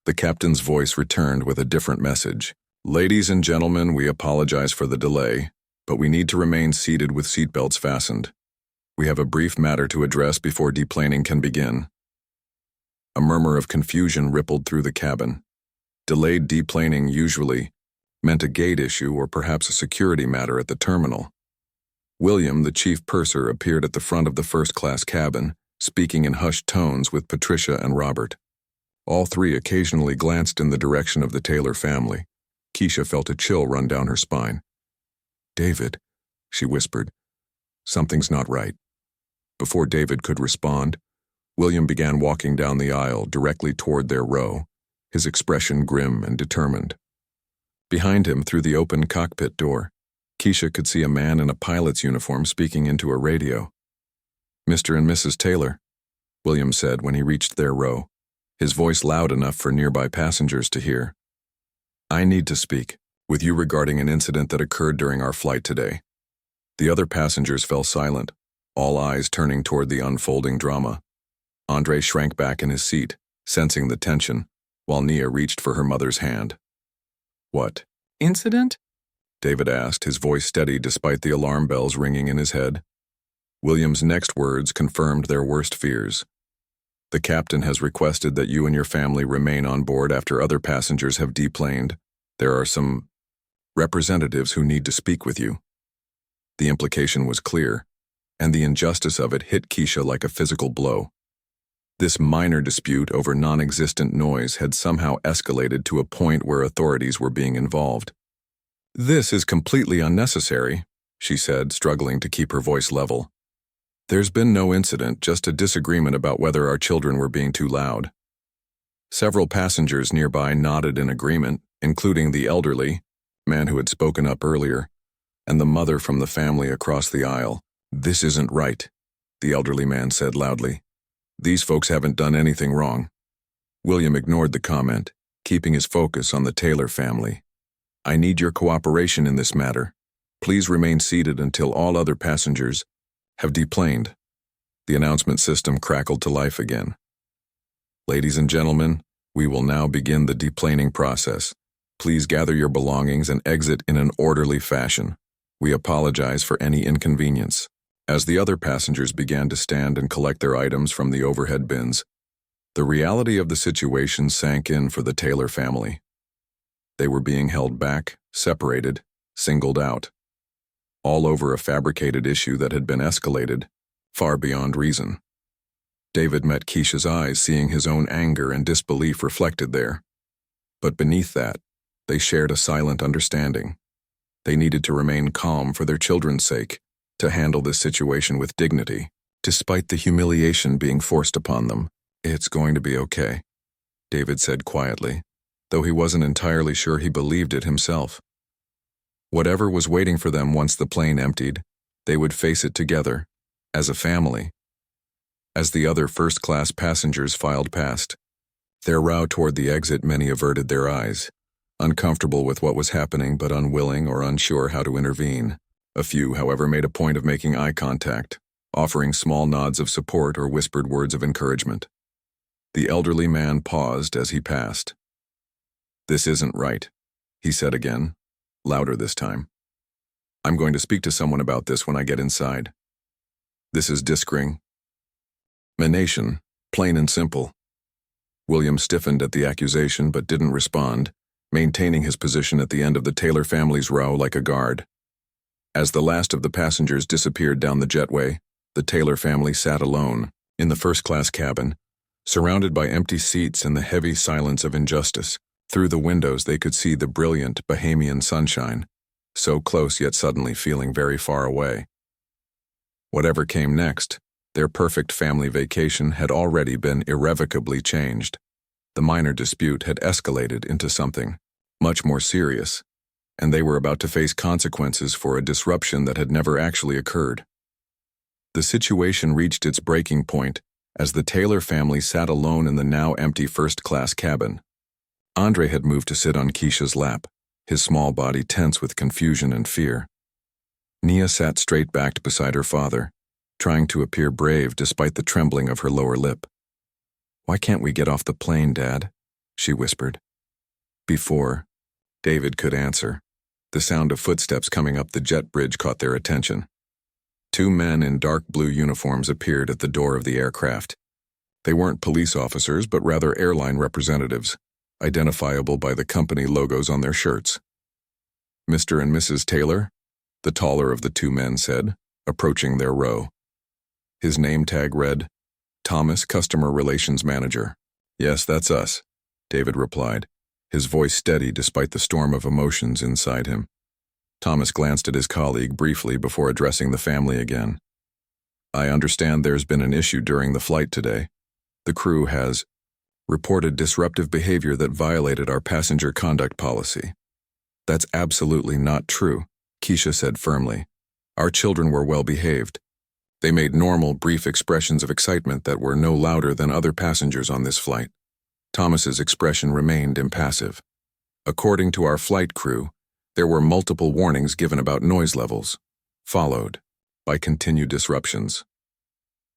the captain's voice returned with a different message. "Ladies and gentlemen, we apologize for the delay, but we need to remain seated with seatbelts fastened. We have a brief matter to address before deplaning can begin." A murmur of confusion rippled through the cabin. Delayed deplaning usually meant a gate issue or perhaps a security matter at the terminal. William, the chief purser, appeared at the front of the first-class cabin, speaking in hushed tones with Patricia and Robert. All three occasionally glanced in the direction of the Taylor family. Keisha felt a chill run down her spine. "David," she whispered, "something's not right." Before David could respond, William began walking down the aisle directly toward their row, his expression grim and determined. Behind him, through the open cockpit door, Keisha could see a man in a pilot's uniform speaking into a radio. "Mr. and Mrs. Taylor," William said when he reached their row, his voice loud enough for nearby passengers to hear. "I need to speak with you regarding an incident that occurred during our flight today." The other passengers fell silent, all eyes turning toward the unfolding drama. Andre shrank back in his seat, sensing the tension, while Nia reached for her mother's hand. "What incident?" David asked, his voice steady despite the alarm bells ringing in his head. William's next words confirmed their worst fears. "The captain has requested that you and your family remain on board after other passengers have deplaned. There are some representatives who need to speak with you." The implication was clear, and the injustice of it hit Keisha like a physical blow. This minor dispute over non-existent noise had somehow escalated to a point where authorities were being involved. "This is completely unnecessary," she said, struggling to keep her voice level. There's been no incident, just a disagreement about whether our children were being too loud. Several passengers nearby nodded in agreement, including the elderly man who had spoken up earlier, and the mother from the family across the aisle. "This isn't right," the elderly man said loudly. "These folks haven't done anything wrong." William ignored the comment, keeping his focus on the Taylor family. "I need your cooperation in this matter. Please remain seated until all other passengers have deplaned." The announcement system crackled to life again. "Ladies and gentlemen, we will now begin the deplaning process. Please gather your belongings and exit in an orderly fashion. We apologize for any inconvenience." As the other passengers began to stand and collect their items from the overhead bins, the reality of the situation sank in for the Taylor family. They were being held back, separated, singled out, all over a fabricated issue that had been escalated far beyond reason. David met Keisha's eyes, seeing his own anger and disbelief reflected there. But beneath that, they shared a silent understanding. They needed to remain calm for their children's sake, to handle this situation with dignity, despite the humiliation being forced upon them. "It's going to be okay," David said quietly, though he wasn't entirely sure he believed it himself. Whatever was waiting for them once the plane emptied, they would face it together, as a family. As the other first-class passengers filed past, their row toward the exit, many averted their eyes, uncomfortable with what was happening but unwilling or unsure how to intervene. A few, however, made a point of making eye contact, offering small nods of support or whispered words of encouragement. The elderly man paused as he passed. "This isn't right," he said again, louder this time. "I'm going to speak to someone about this when I get inside. This is discrimination, plain and simple." William stiffened at the accusation but didn't respond, maintaining his position at the end of the Taylor family's row like a guard. As the last of the passengers disappeared down the jetway, the Taylor family sat alone, in the first-class cabin, surrounded by empty seats and the heavy silence of injustice. Through the windows they could see the brilliant Bahamian sunshine, so close yet suddenly feeling very far away. Whatever came next, their perfect family vacation had already been irrevocably changed. The minor dispute had escalated into something much more serious, and they were about to face consequences for a disruption that had never actually occurred. The situation reached its breaking point as the Taylor family sat alone in the now empty first-class cabin. Andre had moved to sit on Keisha's lap, his small body tense with confusion and fear. Nia sat straight-backed beside her father, trying to appear brave despite the trembling of her lower lip. "Why can't we get off the plane, Dad?" she whispered. Before David could answer, the sound of footsteps coming up the jet bridge caught their attention. Two men in dark blue uniforms appeared at the door of the aircraft. They weren't police officers, but rather airline representatives, identifiable by the company logos on their shirts. "Mr. and Mrs. Taylor," the taller of the two men said, approaching their row. His name tag read, "Thomas, Customer Relations Manager." "Yes, that's us," David replied, his voice steady despite the storm of emotions inside him. Thomas glanced at his colleague briefly before addressing the family again. "I understand there's been an issue during the flight today. The crew has reported disruptive behavior that violated our passenger conduct policy." "That's absolutely not true," Keisha said firmly. "Our children were well behaved. They made normal, brief expressions of excitement that were no louder than other passengers on this flight." Thomas's expression remained impassive. "According to our flight crew, there were multiple warnings given about noise levels, followed by continued disruptions."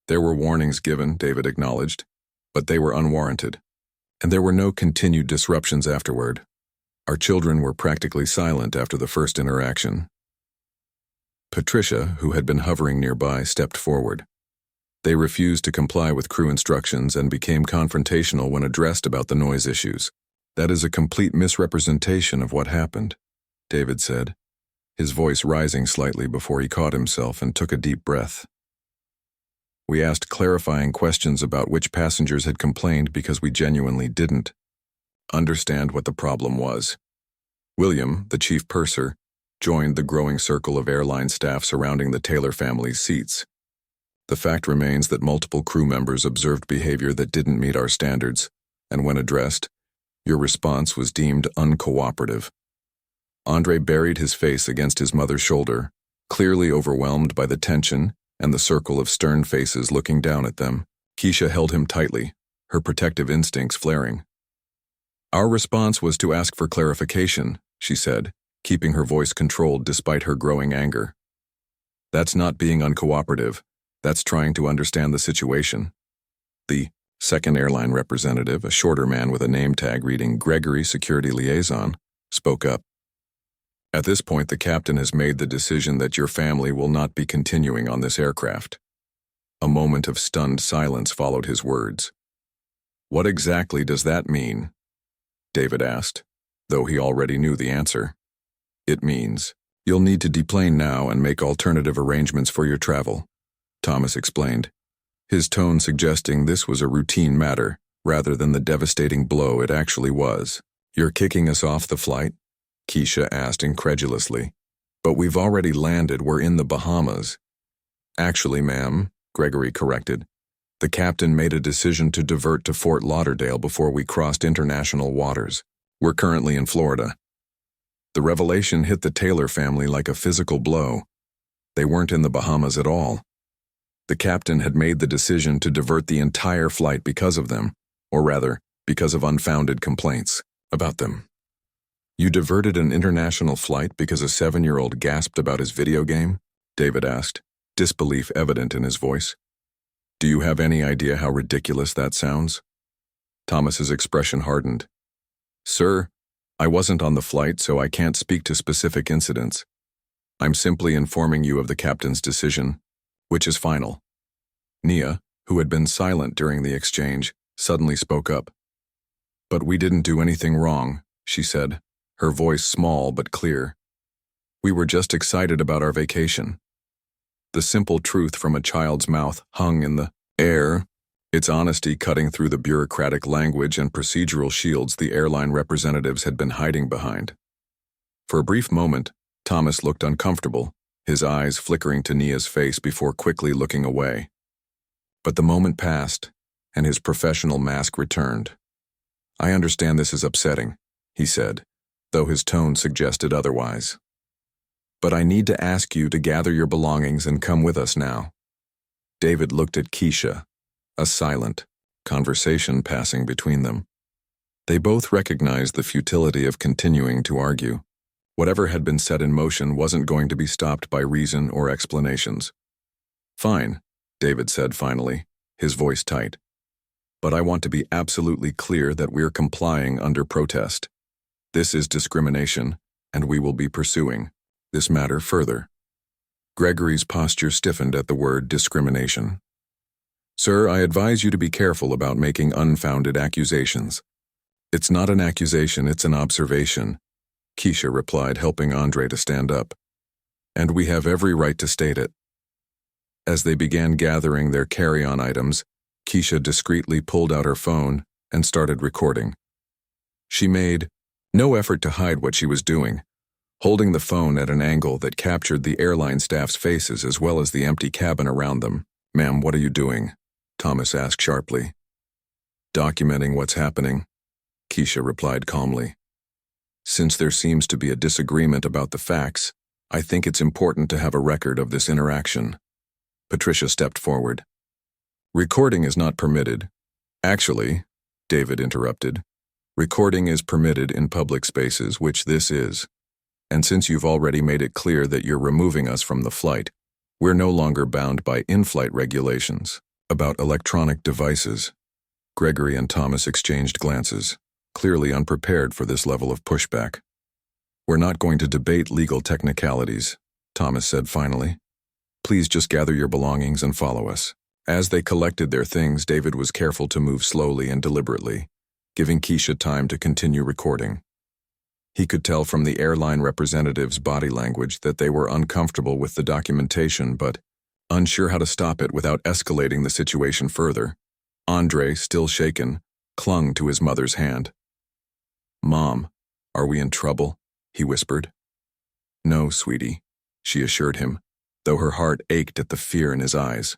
"There were warnings given," David acknowledged, "but they were unwarranted. And there were no continued disruptions afterward. Our children were practically silent after the first interaction." Patricia, who had been hovering nearby, stepped forward. They refused to comply with crew instructions and became confrontational when addressed about the noise issues. "That is a complete misrepresentation of what happened," David said, his voice rising slightly before he caught himself and took a deep breath. "We asked clarifying questions about which passengers had complained because we genuinely didn't understand what the problem was." William, the chief purser, joined the growing circle of airline staff surrounding the Taylor family's seats. The fact remains that multiple crew members observed behavior that didn't meet our standards, and when addressed, your response was deemed uncooperative. Andre buried his face against his mother's shoulder, clearly overwhelmed by the tension and the circle of stern faces looking down at them. Keisha held him tightly, her protective instincts flaring. Our response was to ask for clarification, she said, keeping her voice controlled despite her growing anger. That's not being uncooperative, that's trying to understand the situation. The second airline representative, a shorter man with a name tag reading Gregory Security Liaison, spoke up. At this point, the captain has made the decision that your family will not be continuing on this aircraft. A moment of stunned silence followed his words. What exactly does that mean? David asked, though he already knew the answer. It means, you'll need to deplane now and make alternative arrangements for your travel, Thomas explained, his tone suggesting this was a routine matter rather than the devastating blow it actually was. You're kicking us off the flight? Keisha asked incredulously. But we've already landed, we're in the Bahamas. Actually, ma'am, Gregory corrected. The captain made a decision to divert to Fort Lauderdale before we crossed international waters. We're currently in Florida. The revelation hit the Taylor family like a physical blow. They weren't in the Bahamas at all. The captain had made the decision to divert the entire flight because of them, or rather, because of unfounded complaints about them. You diverted an international flight because a 7-year-old gasped about his video game? David asked, disbelief evident in his voice. Do you have any idea how ridiculous that sounds? Thomas's expression hardened. Sir, I wasn't on the flight, so I can't speak to specific incidents. I'm simply informing you of the captain's decision, which is final. Nia, who had been silent during the exchange, suddenly spoke up. But we didn't do anything wrong, she said, her voice small but clear. We were just excited about our vacation. The simple truth from a child's mouth hung in the air, its honesty cutting through the bureaucratic language and procedural shields the airline representatives had been hiding behind. For a brief moment, Thomas looked uncomfortable, his eyes flickering to Nia's face before quickly looking away. But the moment passed, and his professional mask returned. I understand this is upsetting, he said, though his tone suggested otherwise. But I need to ask you to gather your belongings and come with us now. David looked at Keisha, a silent conversation passing between them. They both recognized the futility of continuing to argue. Whatever had been set in motion wasn't going to be stopped by reason or explanations. Fine, David said finally, his voice tight. But I want to be absolutely clear that we're complying under protest. This is discrimination, and we will be pursuing this matter further. Gregory's posture stiffened at the word discrimination. Sir, I advise you to be careful about making unfounded accusations. It's not an accusation, it's an observation, Keisha replied, helping Andre to stand up. And we have every right to state it. As they began gathering their carry-on items, Keisha discreetly pulled out her phone and started recording. She made no effort to hide what she was doing, holding the phone at an angle that captured the airline staff's faces as well as the empty cabin around them. Ma'am, what are you doing? Thomas asked sharply. Documenting what's happening, Keisha replied calmly. Since there seems to be a disagreement about the facts, I think it's important to have a record of this interaction. Patricia stepped forward. Recording is not permitted. Actually, David interrupted, recording is permitted in public spaces, which this is. And since you've already made it clear that you're removing us from the flight, we're no longer bound by in-flight regulations. About electronic devices, Gregory and Thomas exchanged glances, clearly unprepared for this level of pushback. We're not going to debate legal technicalities, Thomas said finally. Please just gather your belongings and follow us. As they collected their things, David was careful to move slowly and deliberately, giving Keisha time to continue recording. He could tell from the airline representative's body language that they were uncomfortable with the documentation, but unsure how to stop it without escalating the situation further. Andre, still shaken, clung to his mother's hand. Mom, are we in trouble? He whispered. No, sweetie, she assured him, though her heart ached at the fear in his eyes.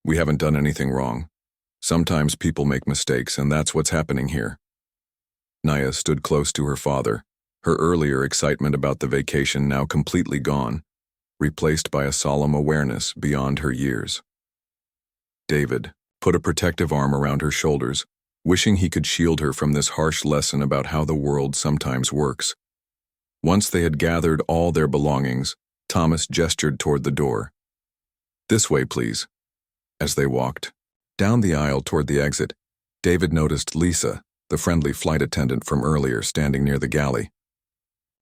We haven't done anything wrong. Sometimes people make mistakes, and that's what's happening here. Naya stood close to her father, her earlier excitement about the vacation now completely gone, replaced by a solemn awareness beyond her years. David put a protective arm around her shoulders, wishing he could shield her from this harsh lesson about how the world sometimes works. Once they had gathered all their belongings, Thomas gestured toward the door. "This way, please." As they walked down the aisle toward the exit, David noticed Lisa, the friendly flight attendant from earlier, standing near the galley.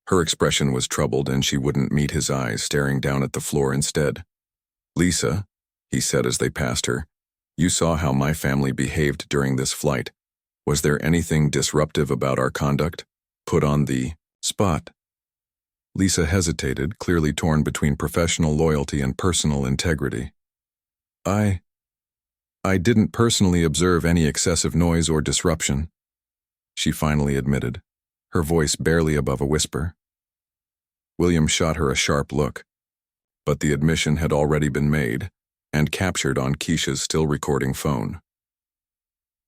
Her expression was troubled, and she wouldn't meet his eyes, staring down at the floor instead. "Lisa," he said as they passed her, "you saw how my family behaved during this flight. Was there anything disruptive about our conduct? Put on the spot?" Lisa hesitated, clearly torn between professional loyalty and personal integrity. I didn't personally observe any excessive noise or disruption," she finally admitted, her voice barely above a whisper. William shot her a sharp look, but the admission had already been made and captured on Keisha's still recording phone.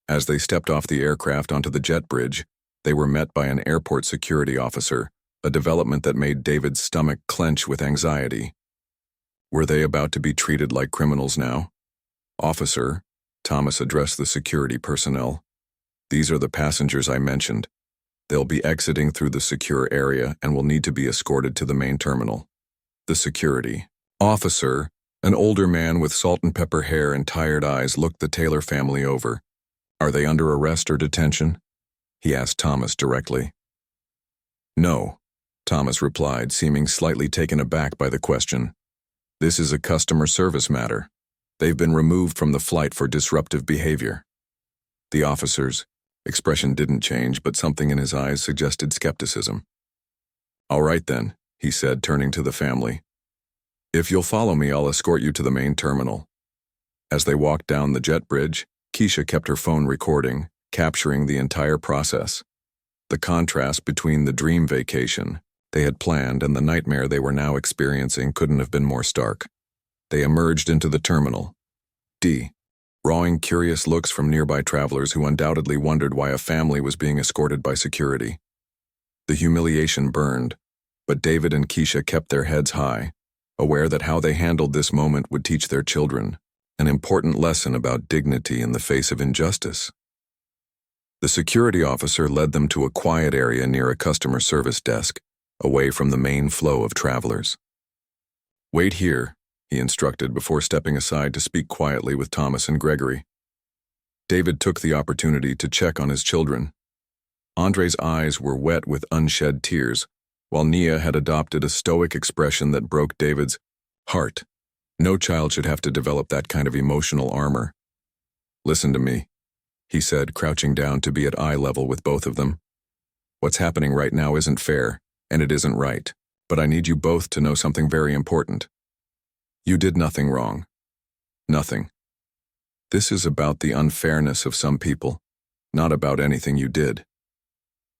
As they stepped off the aircraft onto the jet bridge, they were met by an airport security officer, a development that made David's stomach clench with anxiety. Were they about to be treated like criminals now? "Officer," Thomas addressed the security personnel, "these are the passengers I mentioned. They'll be exiting through the secure area and will need to be escorted to the main terminal." The security officer, an older man with salt and pepper hair and tired eyes, looked the Taylor family over. "Are they under arrest or detention?" he asked Thomas directly. "No," Thomas replied, seeming slightly taken aback by the question. "This is a customer service matter. They've been removed from the flight for disruptive behavior." The officer's expression didn't change, but something in his eyes suggested skepticism. "All right then," he said, turning to the family. "If you'll follow me, I'll escort you to the main terminal." As they walked down the jet bridge, Keisha kept her phone recording, capturing the entire process. The contrast between the dream vacation they had planned and the nightmare they were now experiencing couldn't have been more stark. They emerged into the terminal, drawing curious looks from nearby travelers who undoubtedly wondered why a family was being escorted by security. The humiliation burned, but David and Keisha kept their heads high, aware that how they handled this moment would teach their children an important lesson about dignity in the face of injustice. The security officer led them to a quiet area near a customer service desk, away from the main flow of travelers. "Wait here," he instructed before stepping aside to speak quietly with Thomas and Gregory. David took the opportunity to check on his children. Andre's eyes were wet with unshed tears, while Nia had adopted a stoic expression that broke David's heart. No child should have to develop that kind of emotional armor. "Listen to me," he said, crouching down to be at eye level with both of them. "What's happening right now isn't fair, and it isn't right, but I need you both to know something very important. You did nothing wrong. Nothing. This is about the unfairness of some people, not about anything you did."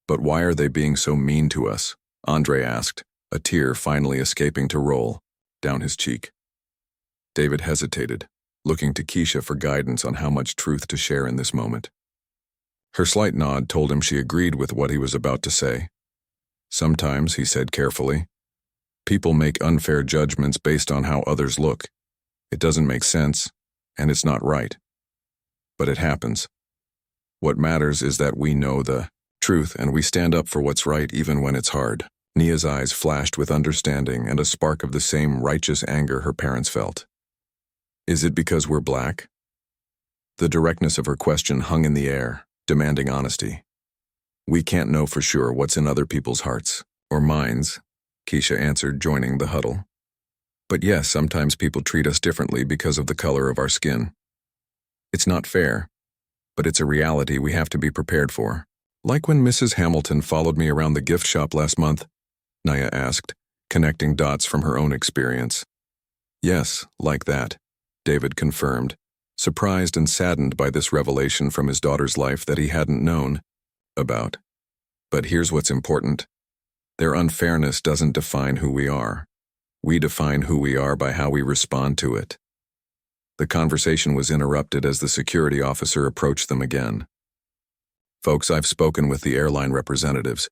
"But why are they being so mean to us?" Andre asked, a tear finally escaping to roll down his cheek. David hesitated, looking to Keisha for guidance on how much truth to share in this moment. Her slight nod told him she agreed with what he was about to say. "Sometimes," he said carefully, "people make unfair judgments based on how others look. It doesn't make sense, and it's not right. But it happens. What matters is that we know the truth and we stand up for what's right even when it's hard." Nia's eyes flashed with understanding and a spark of the same righteous anger her parents felt. "Is it because we're black?" The directness of her question hung in the air, demanding honesty. "We can't know for sure what's in other people's hearts, or minds," Keisha answered, joining the huddle. "But yes, sometimes people treat us differently because of the color of our skin. It's not fair, but it's a reality we have to be prepared for." "Like when Mrs. Hamilton followed me around the gift shop last month?" Naya asked, connecting dots from her own experience. "Yes, like that," David confirmed, surprised and saddened by this revelation from his daughter's life that he hadn't known about. "But here's what's important. Their unfairness doesn't define who we are. We define who we are by how we respond to it." The conversation was interrupted as the security officer approached them again. "Folks, I've spoken with the airline representatives.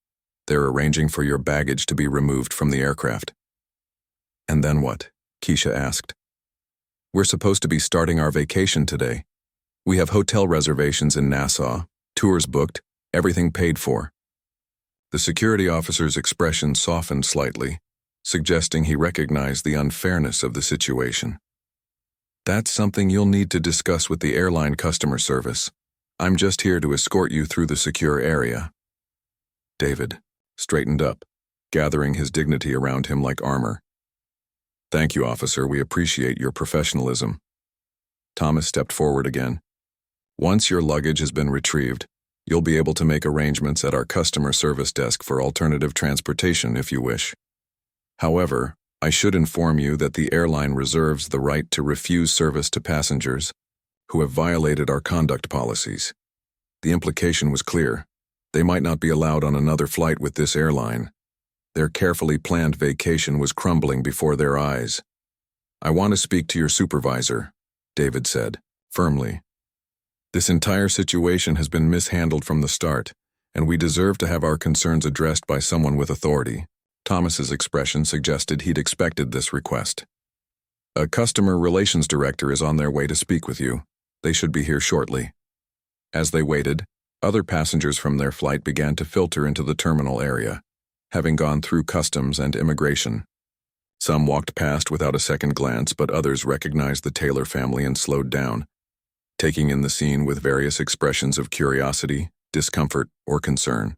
They're arranging for your baggage to be removed from the aircraft." "And then what?" Keisha asked. "We're supposed to be starting our vacation today. We have hotel reservations in Nassau, tours booked, everything paid for." The security officer's expression softened slightly, suggesting he recognized the unfairness of the situation. "That's something you'll need to discuss with the airline customer service. I'm just here to escort you through the secure area." David straightened up, gathering his dignity around him like armor. "Thank you, officer. We appreciate your professionalism." Thomas stepped forward again. "Once your luggage has been retrieved, you'll be able to make arrangements at our customer service desk for alternative transportation if you wish. However, I should inform you that the airline reserves the right to refuse service to passengers who have violated our conduct policies." The implication was clear. They might not be allowed on another flight with this airline. Their carefully planned vacation was crumbling before their eyes. "I want to speak to your supervisor," David said, firmly. "This entire situation has been mishandled from the start, and we deserve to have our concerns addressed by someone with authority." Thomas's expression suggested he'd expected this request. "A customer relations director is on their way to speak with you. They should be here shortly." As they waited, other passengers from their flight began to filter into the terminal area, having gone through customs and immigration. Some walked past without a second glance, but others recognized the Taylor family and slowed down, taking in the scene with various expressions of curiosity, discomfort, or concern.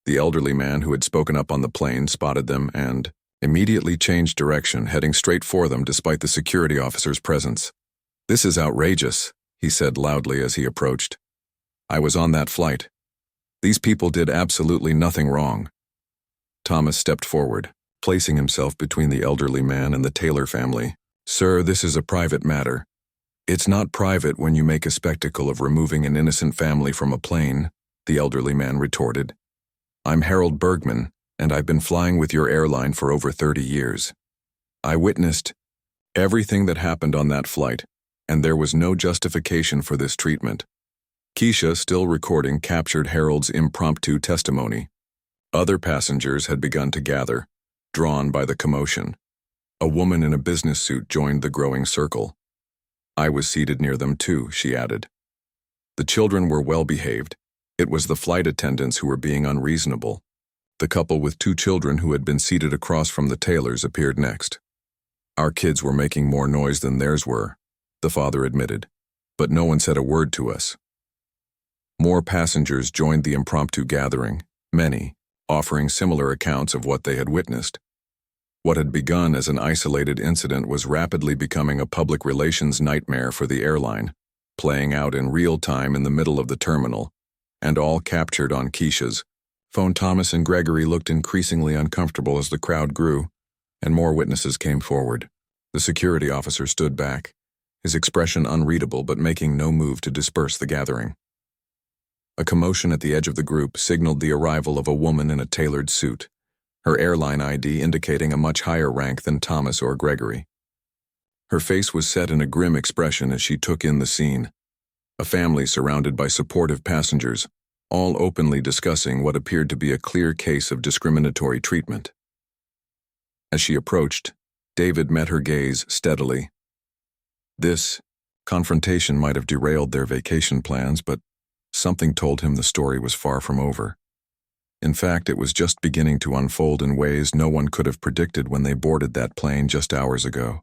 The elderly man who had spoken up on the plane spotted them and immediately changed direction, heading straight for them despite the security officer's presence. "This is outrageous," he said loudly as he approached. "I was on that flight. These people did absolutely nothing wrong." Thomas stepped forward, placing himself between the elderly man and the Taylor family. "Sir, this is a private matter." "It's not private when you make a spectacle of removing an innocent family from a plane," the elderly man retorted. "I'm Harold Bergman, and I've been flying with your airline for over 30 years. I witnessed everything that happened on that flight, and there was no justification for this treatment." Keisha, still recording, captured Harold's impromptu testimony. Other passengers had begun to gather, drawn by the commotion. A woman in a business suit joined the growing circle. "I was seated near them too," she added. "The children were well behaved. It was the flight attendants who were being unreasonable." The couple with 2 children who had been seated across from the Taylors appeared next. "Our kids were making more noise than theirs were," the father admitted, "but no one said a word to us." More passengers joined the impromptu gathering, many offering similar accounts of what they had witnessed. What had begun as an isolated incident was rapidly becoming a public relations nightmare for the airline, playing out in real time in the middle of the terminal, and all captured on Keisha's phone. Thomas and Gregory looked increasingly uncomfortable as the crowd grew, and more witnesses came forward. The security officer stood back, his expression unreadable but making no move to disperse the gathering. A commotion at the edge of the group signaled the arrival of a woman in a tailored suit, her airline ID indicating a much higher rank than Thomas or Gregory. Her face was set in a grim expression as she took in the scene. A family surrounded by supportive passengers, all openly discussing what appeared to be a clear case of discriminatory treatment. As she approached, David met her gaze steadily. This confrontation might have derailed their vacation plans, but something told him the story was far from over. In fact, it was just beginning to unfold in ways no one could have predicted when they boarded that plane just hours ago.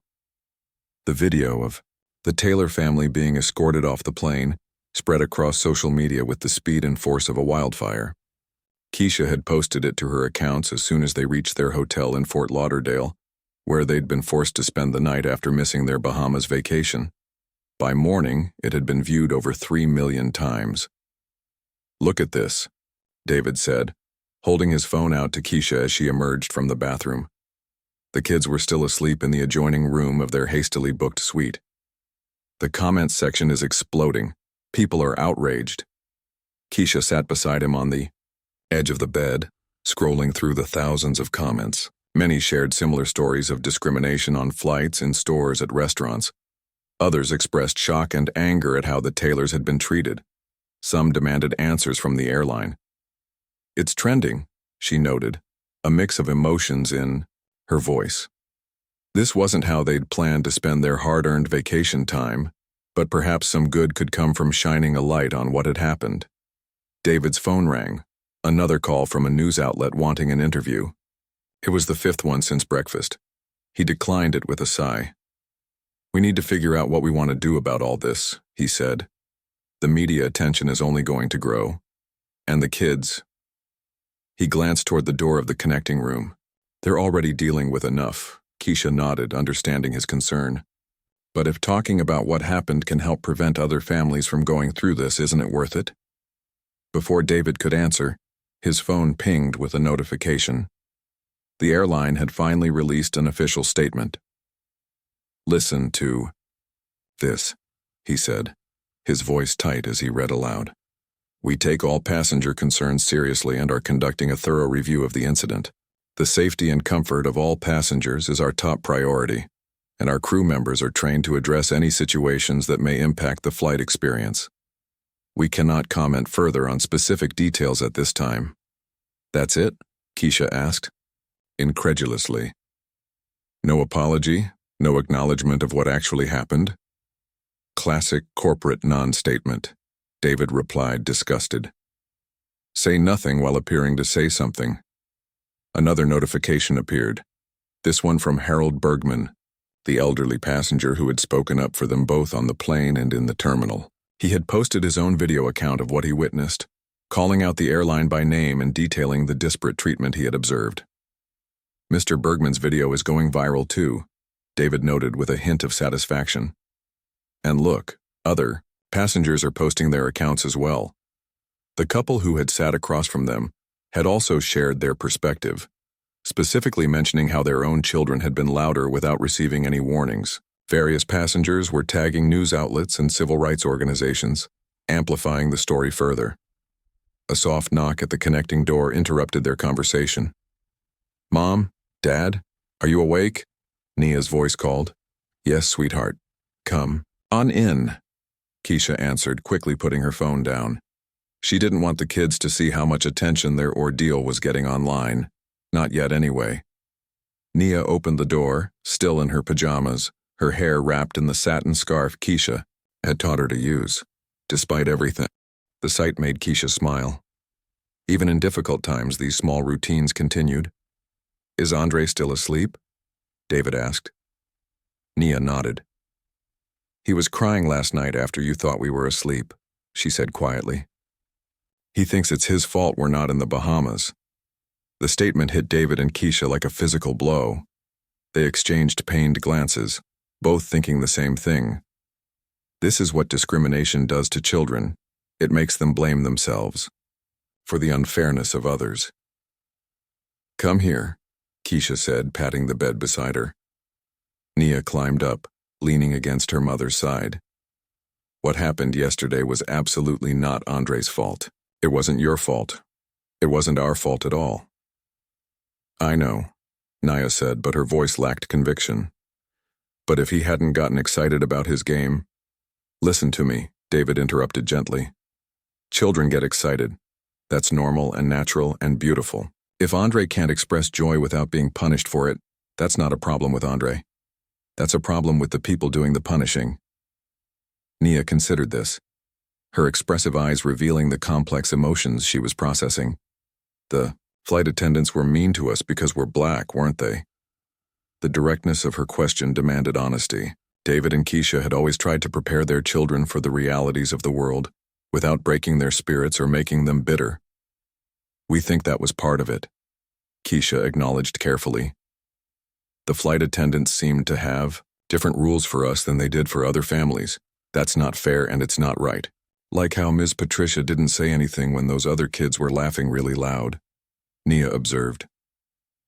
The video of the Taylor family being escorted off the plane spread across social media with the speed and force of a wildfire. Keisha had posted it to her accounts as soon as they reached their hotel in Fort Lauderdale, where they'd been forced to spend the night after missing their Bahamas vacation. By morning, it had been viewed over 3 million times. "Look at this," David said, holding his phone out to Keisha as she emerged from the bathroom. The kids were still asleep in the adjoining room of their hastily booked suite. "The comments section is exploding. People are outraged." Keisha sat beside him on the edge of the bed, scrolling through the thousands of comments. Many shared similar stories of discrimination on flights, in stores, at restaurants. Others expressed shock and anger at how the Taylors had been treated. Some demanded answers from the airline. "It's trending," she noted, a mix of emotions in her voice. This wasn't how they'd planned to spend their hard-earned vacation time, but perhaps some good could come from shining a light on what had happened. David's phone rang, another call from a news outlet wanting an interview. It was the fifth one since breakfast. He declined it with a sigh. "We need to figure out what we want to do about all this," he said. "The media attention is only going to grow. And the kids." He glanced toward the door of the connecting room. "They're already dealing with enough." Keisha nodded, understanding his concern. "But if talking about what happened can help prevent other families from going through this, isn't it worth it?" Before David could answer, his phone pinged with a notification. The airline had finally released an official statement. "Listen to this," he said, his voice tight as he read aloud. "We take all passenger concerns seriously and are conducting a thorough review of the incident. The safety and comfort of all passengers is our top priority, and our crew members are trained to address any situations that may impact the flight experience. We cannot comment further on specific details at this time." "That's it?" Keisha asked, incredulously. "No apology? No acknowledgement of what actually happened?" "Classic corporate non-statement," David replied, disgusted. "Say nothing while appearing to say something." Another notification appeared, this one from Harold Bergman, the elderly passenger who had spoken up for them both on the plane and in the terminal. He had posted his own video account of what he witnessed, calling out the airline by name and detailing the disparate treatment he had observed. "Mr. Bergman's video is going viral too," David noted with a hint of satisfaction. "And look, other passengers are posting their accounts as well." The couple who had sat across from them had also shared their perspective, specifically mentioning how their own children had been louder without receiving any warnings. Various passengers were tagging news outlets and civil rights organizations, amplifying the story further. A soft knock at the connecting door interrupted their conversation. "Mom? Dad? Are you awake?" Nia's voice called. "Yes, sweetheart. Come on in," Keisha answered, quickly putting her phone down. She didn't want the kids to see how much attention their ordeal was getting online. Not yet, anyway. Nia opened the door, still in her pajamas, her hair wrapped in the satin scarf Keisha had taught her to use. Despite everything, the sight made Keisha smile. Even in difficult times, these small routines continued. "Is Andre still asleep?" David asked. Nia nodded. "He was crying last night after you thought we were asleep," she said quietly. "He thinks it's his fault we're not in the Bahamas." The statement hit David and Keisha like a physical blow. They exchanged pained glances, both thinking the same thing. This is what discrimination does to children. It makes them blame themselves for the unfairness of others. "Come here," Keisha said, patting the bed beside her. Nia climbed up, leaning against her mother's side. "What happened yesterday was absolutely not Andre's fault. It wasn't your fault. It wasn't our fault at all." "I know," Nia said, but her voice lacked conviction. "But if he hadn't gotten excited about his game—" "Listen to me," David interrupted gently. "Children get excited. That's normal and natural and beautiful. If Andre can't express joy without being punished for it, that's not a problem with Andre. That's a problem with the people doing the punishing." Nia considered this, her expressive eyes revealing the complex emotions she was processing. "The flight attendants were mean to us because we're black, weren't they?" The directness of her question demanded honesty. David and Keisha had always tried to prepare their children for the realities of the world, without breaking their spirits or making them bitter. "We think that was part of it," Keisha acknowledged carefully. "The flight attendants seemed to have different rules for us than they did for other families. That's not fair and it's not right. Like how Ms. Patricia didn't say anything when those other kids were laughing really loud," Nia observed.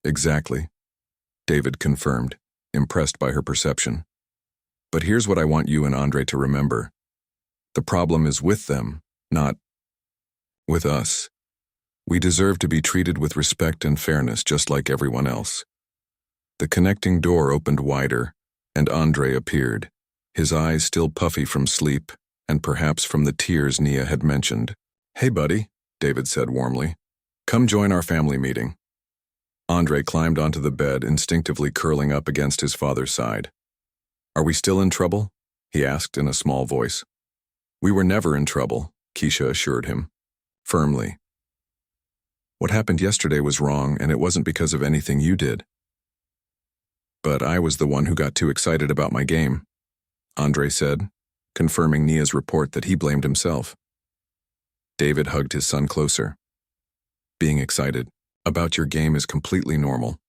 "Exactly," David confirmed, impressed by her perception. "But here's what I want you and Andre to remember. The problem is with them, not with us. We deserve to be treated with respect and fairness just like everyone else." The connecting door opened wider, and Andre appeared, his eyes still puffy from sleep and perhaps from the tears Nia had mentioned. "Hey, buddy," David said warmly. "Come join our family meeting." Andre climbed onto the bed, instinctively curling up against his father's side. "Are we still in trouble?" he asked in a small voice. "We were never in trouble," Keisha assured him, firmly. "What happened yesterday was wrong, and it wasn't because of anything you did." "But I was the one who got too excited about my game," Andre said, confirming Nia's report that he blamed himself. David hugged his son closer. "Being excited about your game is completely normal.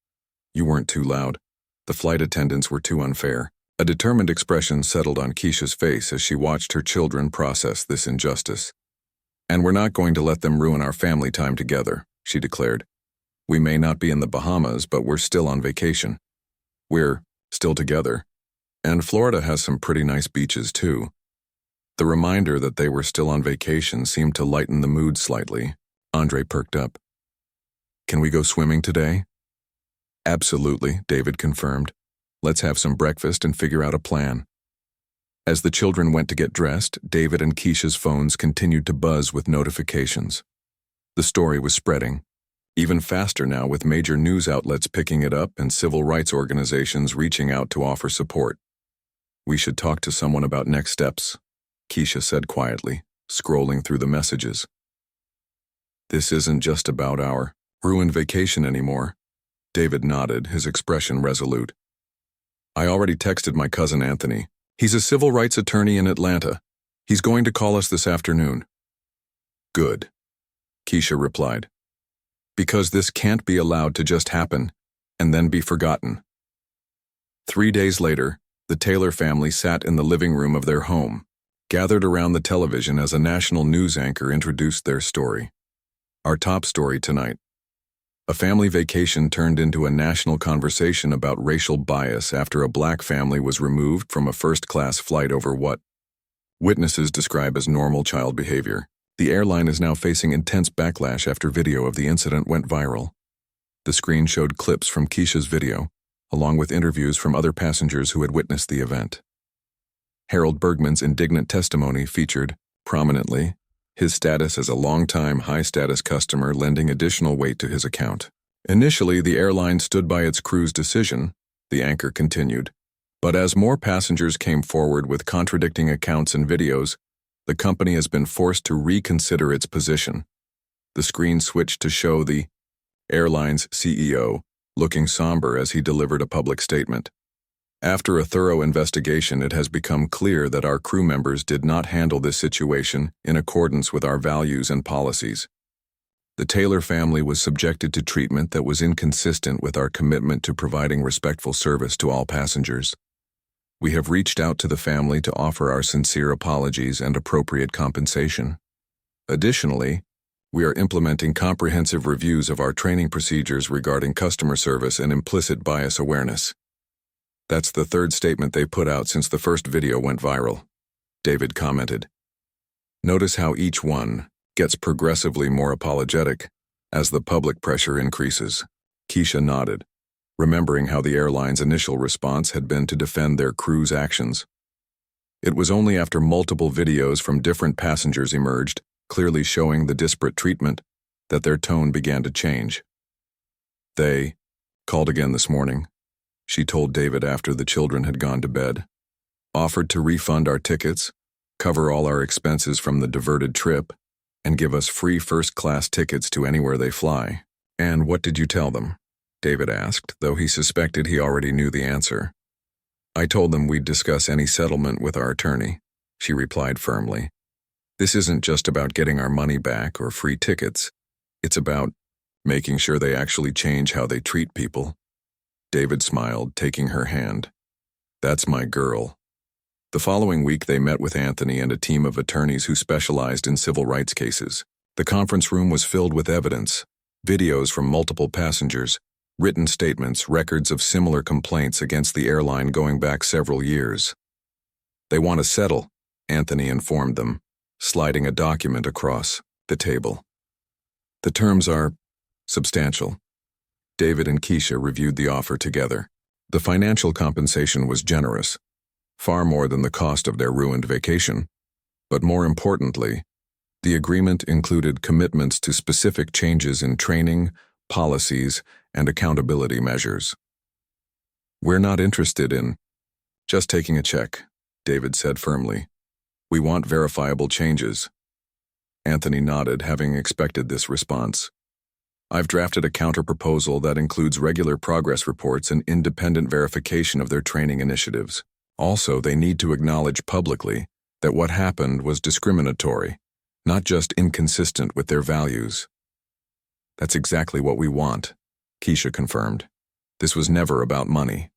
You weren't too loud. The flight attendants were too unfair." A determined expression settled on Keisha's face as she watched her children process this injustice. "And we're not going to let them ruin our family time together," she declared. "We may not be in the Bahamas, but we're still on vacation. We're still together. And Florida has some pretty nice beaches, too." The reminder that they were still on vacation seemed to lighten the mood slightly. Andre perked up. "Can we go swimming today?" "Absolutely," David confirmed. "Let's have some breakfast and figure out a plan." As the children went to get dressed, David and Keisha's phones continued to buzz with notifications. The story was spreading, even faster now with major news outlets picking it up and civil rights organizations reaching out to offer support. "We should talk to someone about next steps," Keisha said quietly, scrolling through the messages. "This isn't just about our ruined vacation anymore." David nodded, his expression resolute. "I already texted my cousin Anthony. He's a civil rights attorney in Atlanta. He's going to call us this afternoon." "Good," Keisha replied. "Because this can't be allowed to just happen and then be forgotten." 3 days later, the Taylor family sat in the living room of their home, gathered around the television as a national news anchor introduced their story. Our top story tonight. A family vacation turned into a national conversation about racial bias after a black family was removed from a first-class flight over what witnesses describe as normal child behavior. The airline is now facing intense backlash after video of the incident went viral. The screen showed clips from Keisha's video, along with interviews from other passengers who had witnessed the event. Harold Bergman's indignant testimony featured, prominently, his status as a long-time high-status customer lending additional weight to his account. Initially, the airline stood by its crew's decision, the anchor continued. But as more passengers came forward with contradicting accounts and videos, the company has been forced to reconsider its position. The screen switched to show the airline's CEO looking somber as he delivered a public statement. "After a thorough investigation, it has become clear that our crew members did not handle this situation in accordance with our values and policies. The Taylor family was subjected to treatment that was inconsistent with our commitment to providing respectful service to all passengers. We have reached out to the family to offer our sincere apologies and appropriate compensation. Additionally, we are implementing comprehensive reviews of our training procedures regarding customer service and implicit bias awareness." That's the third statement they put out since the first video went viral, David commented. "Notice how each one gets progressively more apologetic as the public pressure increases." Keisha nodded, remembering how the airline's initial response had been to defend their crew's actions. It was only after multiple videos from different passengers emerged, clearly showing the disparate treatment, that their tone began to change. "They called again this morning," she told David after the children had gone to bed. "Offered to refund our tickets, cover all our expenses from the diverted trip, and give us free first-class tickets to anywhere they fly." "And what did you tell them?" David asked, though he suspected he already knew the answer. "I told them we'd discuss any settlement with our attorney," she replied firmly. "This isn't just about getting our money back or free tickets. It's about making sure they actually change how they treat people." David smiled, taking her hand. "That's my girl." The following week, they met with Anthony and a team of attorneys who specialized in civil rights cases. The conference room was filled with evidence, videos from multiple passengers, written statements, records of similar complaints against the airline going back several years. "They want to settle," Anthony informed them, sliding a document across the table. "The terms are substantial." David and Keisha reviewed the offer together. The financial compensation was generous, far more than the cost of their ruined vacation. But more importantly, the agreement included commitments to specific changes in training, policies, and accountability measures. "We're not interested in just taking a check," David said firmly. "We want verifiable changes." Anthony nodded, having expected this response. "I've drafted a counter-proposal that includes regular progress reports and independent verification of their training initiatives. Also, they need to acknowledge publicly that what happened was discriminatory, not just inconsistent with their values." "That's exactly what we want," Keisha confirmed. "This was never about money."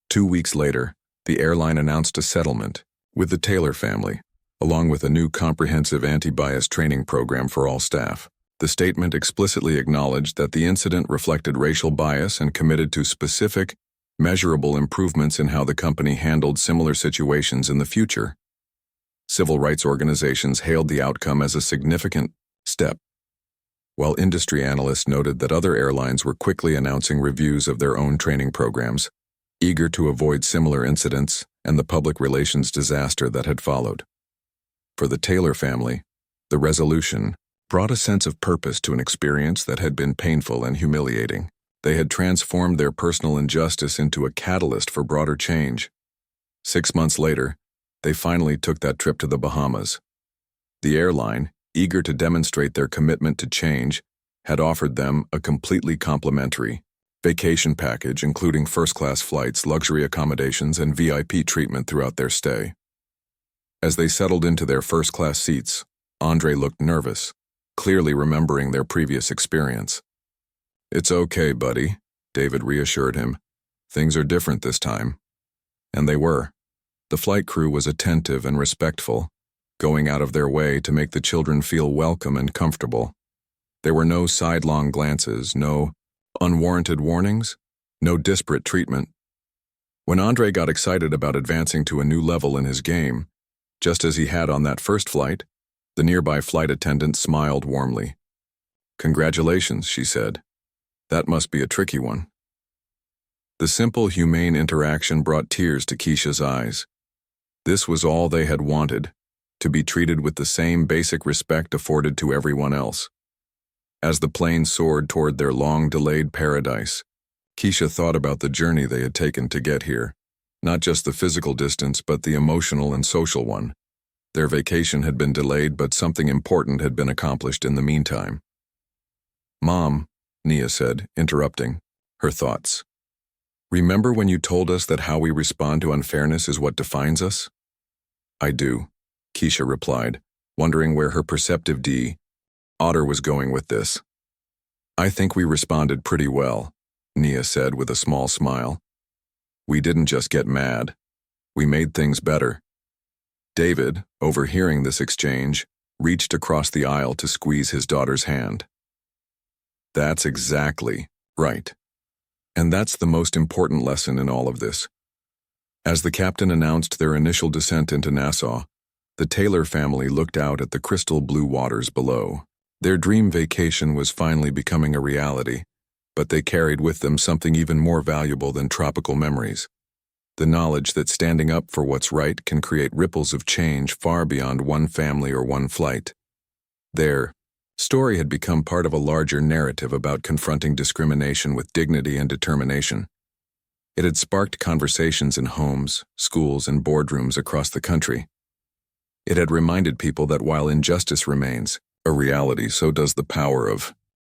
2 weeks later, the airline announced a settlement with the Taylor family, along with a new comprehensive anti-bias training program for all staff. The statement explicitly acknowledged that the incident reflected racial bias and committed to specific, measurable improvements in how the company handled similar situations in the future. Civil rights organizations hailed the outcome as a significant step, while industry analysts noted that other airlines were quickly announcing reviews of their own training programs, eager to avoid similar incidents and the public relations disaster that had followed. For the Taylor family, the resolution brought a sense of purpose to an experience that had been painful and humiliating. They had transformed their personal injustice into a catalyst for broader change. 6 months later, they finally took that trip to the Bahamas. The airline, eager to demonstrate their commitment to change, had offered them a completely complimentary vacation package including first-class flights, luxury accommodations, and VIP treatment throughout their stay. As they settled into their first-class seats, Andre looked nervous, clearly remembering their previous experience. "It's okay, buddy," David reassured him. "Things are different this time." And they were. The flight crew was attentive and respectful, going out of their way to make the children feel welcome and comfortable. There were no sidelong glances, no unwarranted warnings, no disparate treatment. When Andre got excited about advancing to a new level in his game, just as he had on that first flight, the nearby flight attendant smiled warmly. "Congratulations," she said. "That must be a tricky one." The simple, humane interaction brought tears to Keisha's eyes. This was all they had wanted, to be treated with the same basic respect afforded to everyone else. As the plane soared toward their long-delayed paradise, Keisha thought about the journey they had taken to get here, not just the physical distance but the emotional and social one. Their vacation had been delayed, but something important had been accomplished in the meantime. "Mom," Nia said, interrupting her thoughts. "Remember when you told us that how we respond to unfairness is what defines us?" "I do," Keisha replied, wondering where her perceptive Otter was going with this. "I think we responded pretty well," Nia said with a small smile. "We didn't just get mad. We made things better." David, overhearing this exchange, reached across the aisle to squeeze his daughter's hand. "That's exactly right. And that's the most important lesson in all of this." As the captain announced their initial descent into Nassau, the Taylor family looked out at the crystal blue waters below. Their dream vacation was finally becoming a reality, but they carried with them something even more valuable than tropical memories: the knowledge that standing up for what's right can create ripples of change far beyond one family or one flight. Their story had become part of a larger narrative about confronting discrimination with dignity and determination. It had sparked conversations in homes, schools, and boardrooms across the country. It had reminded people that while injustice remains a reality, so does the power of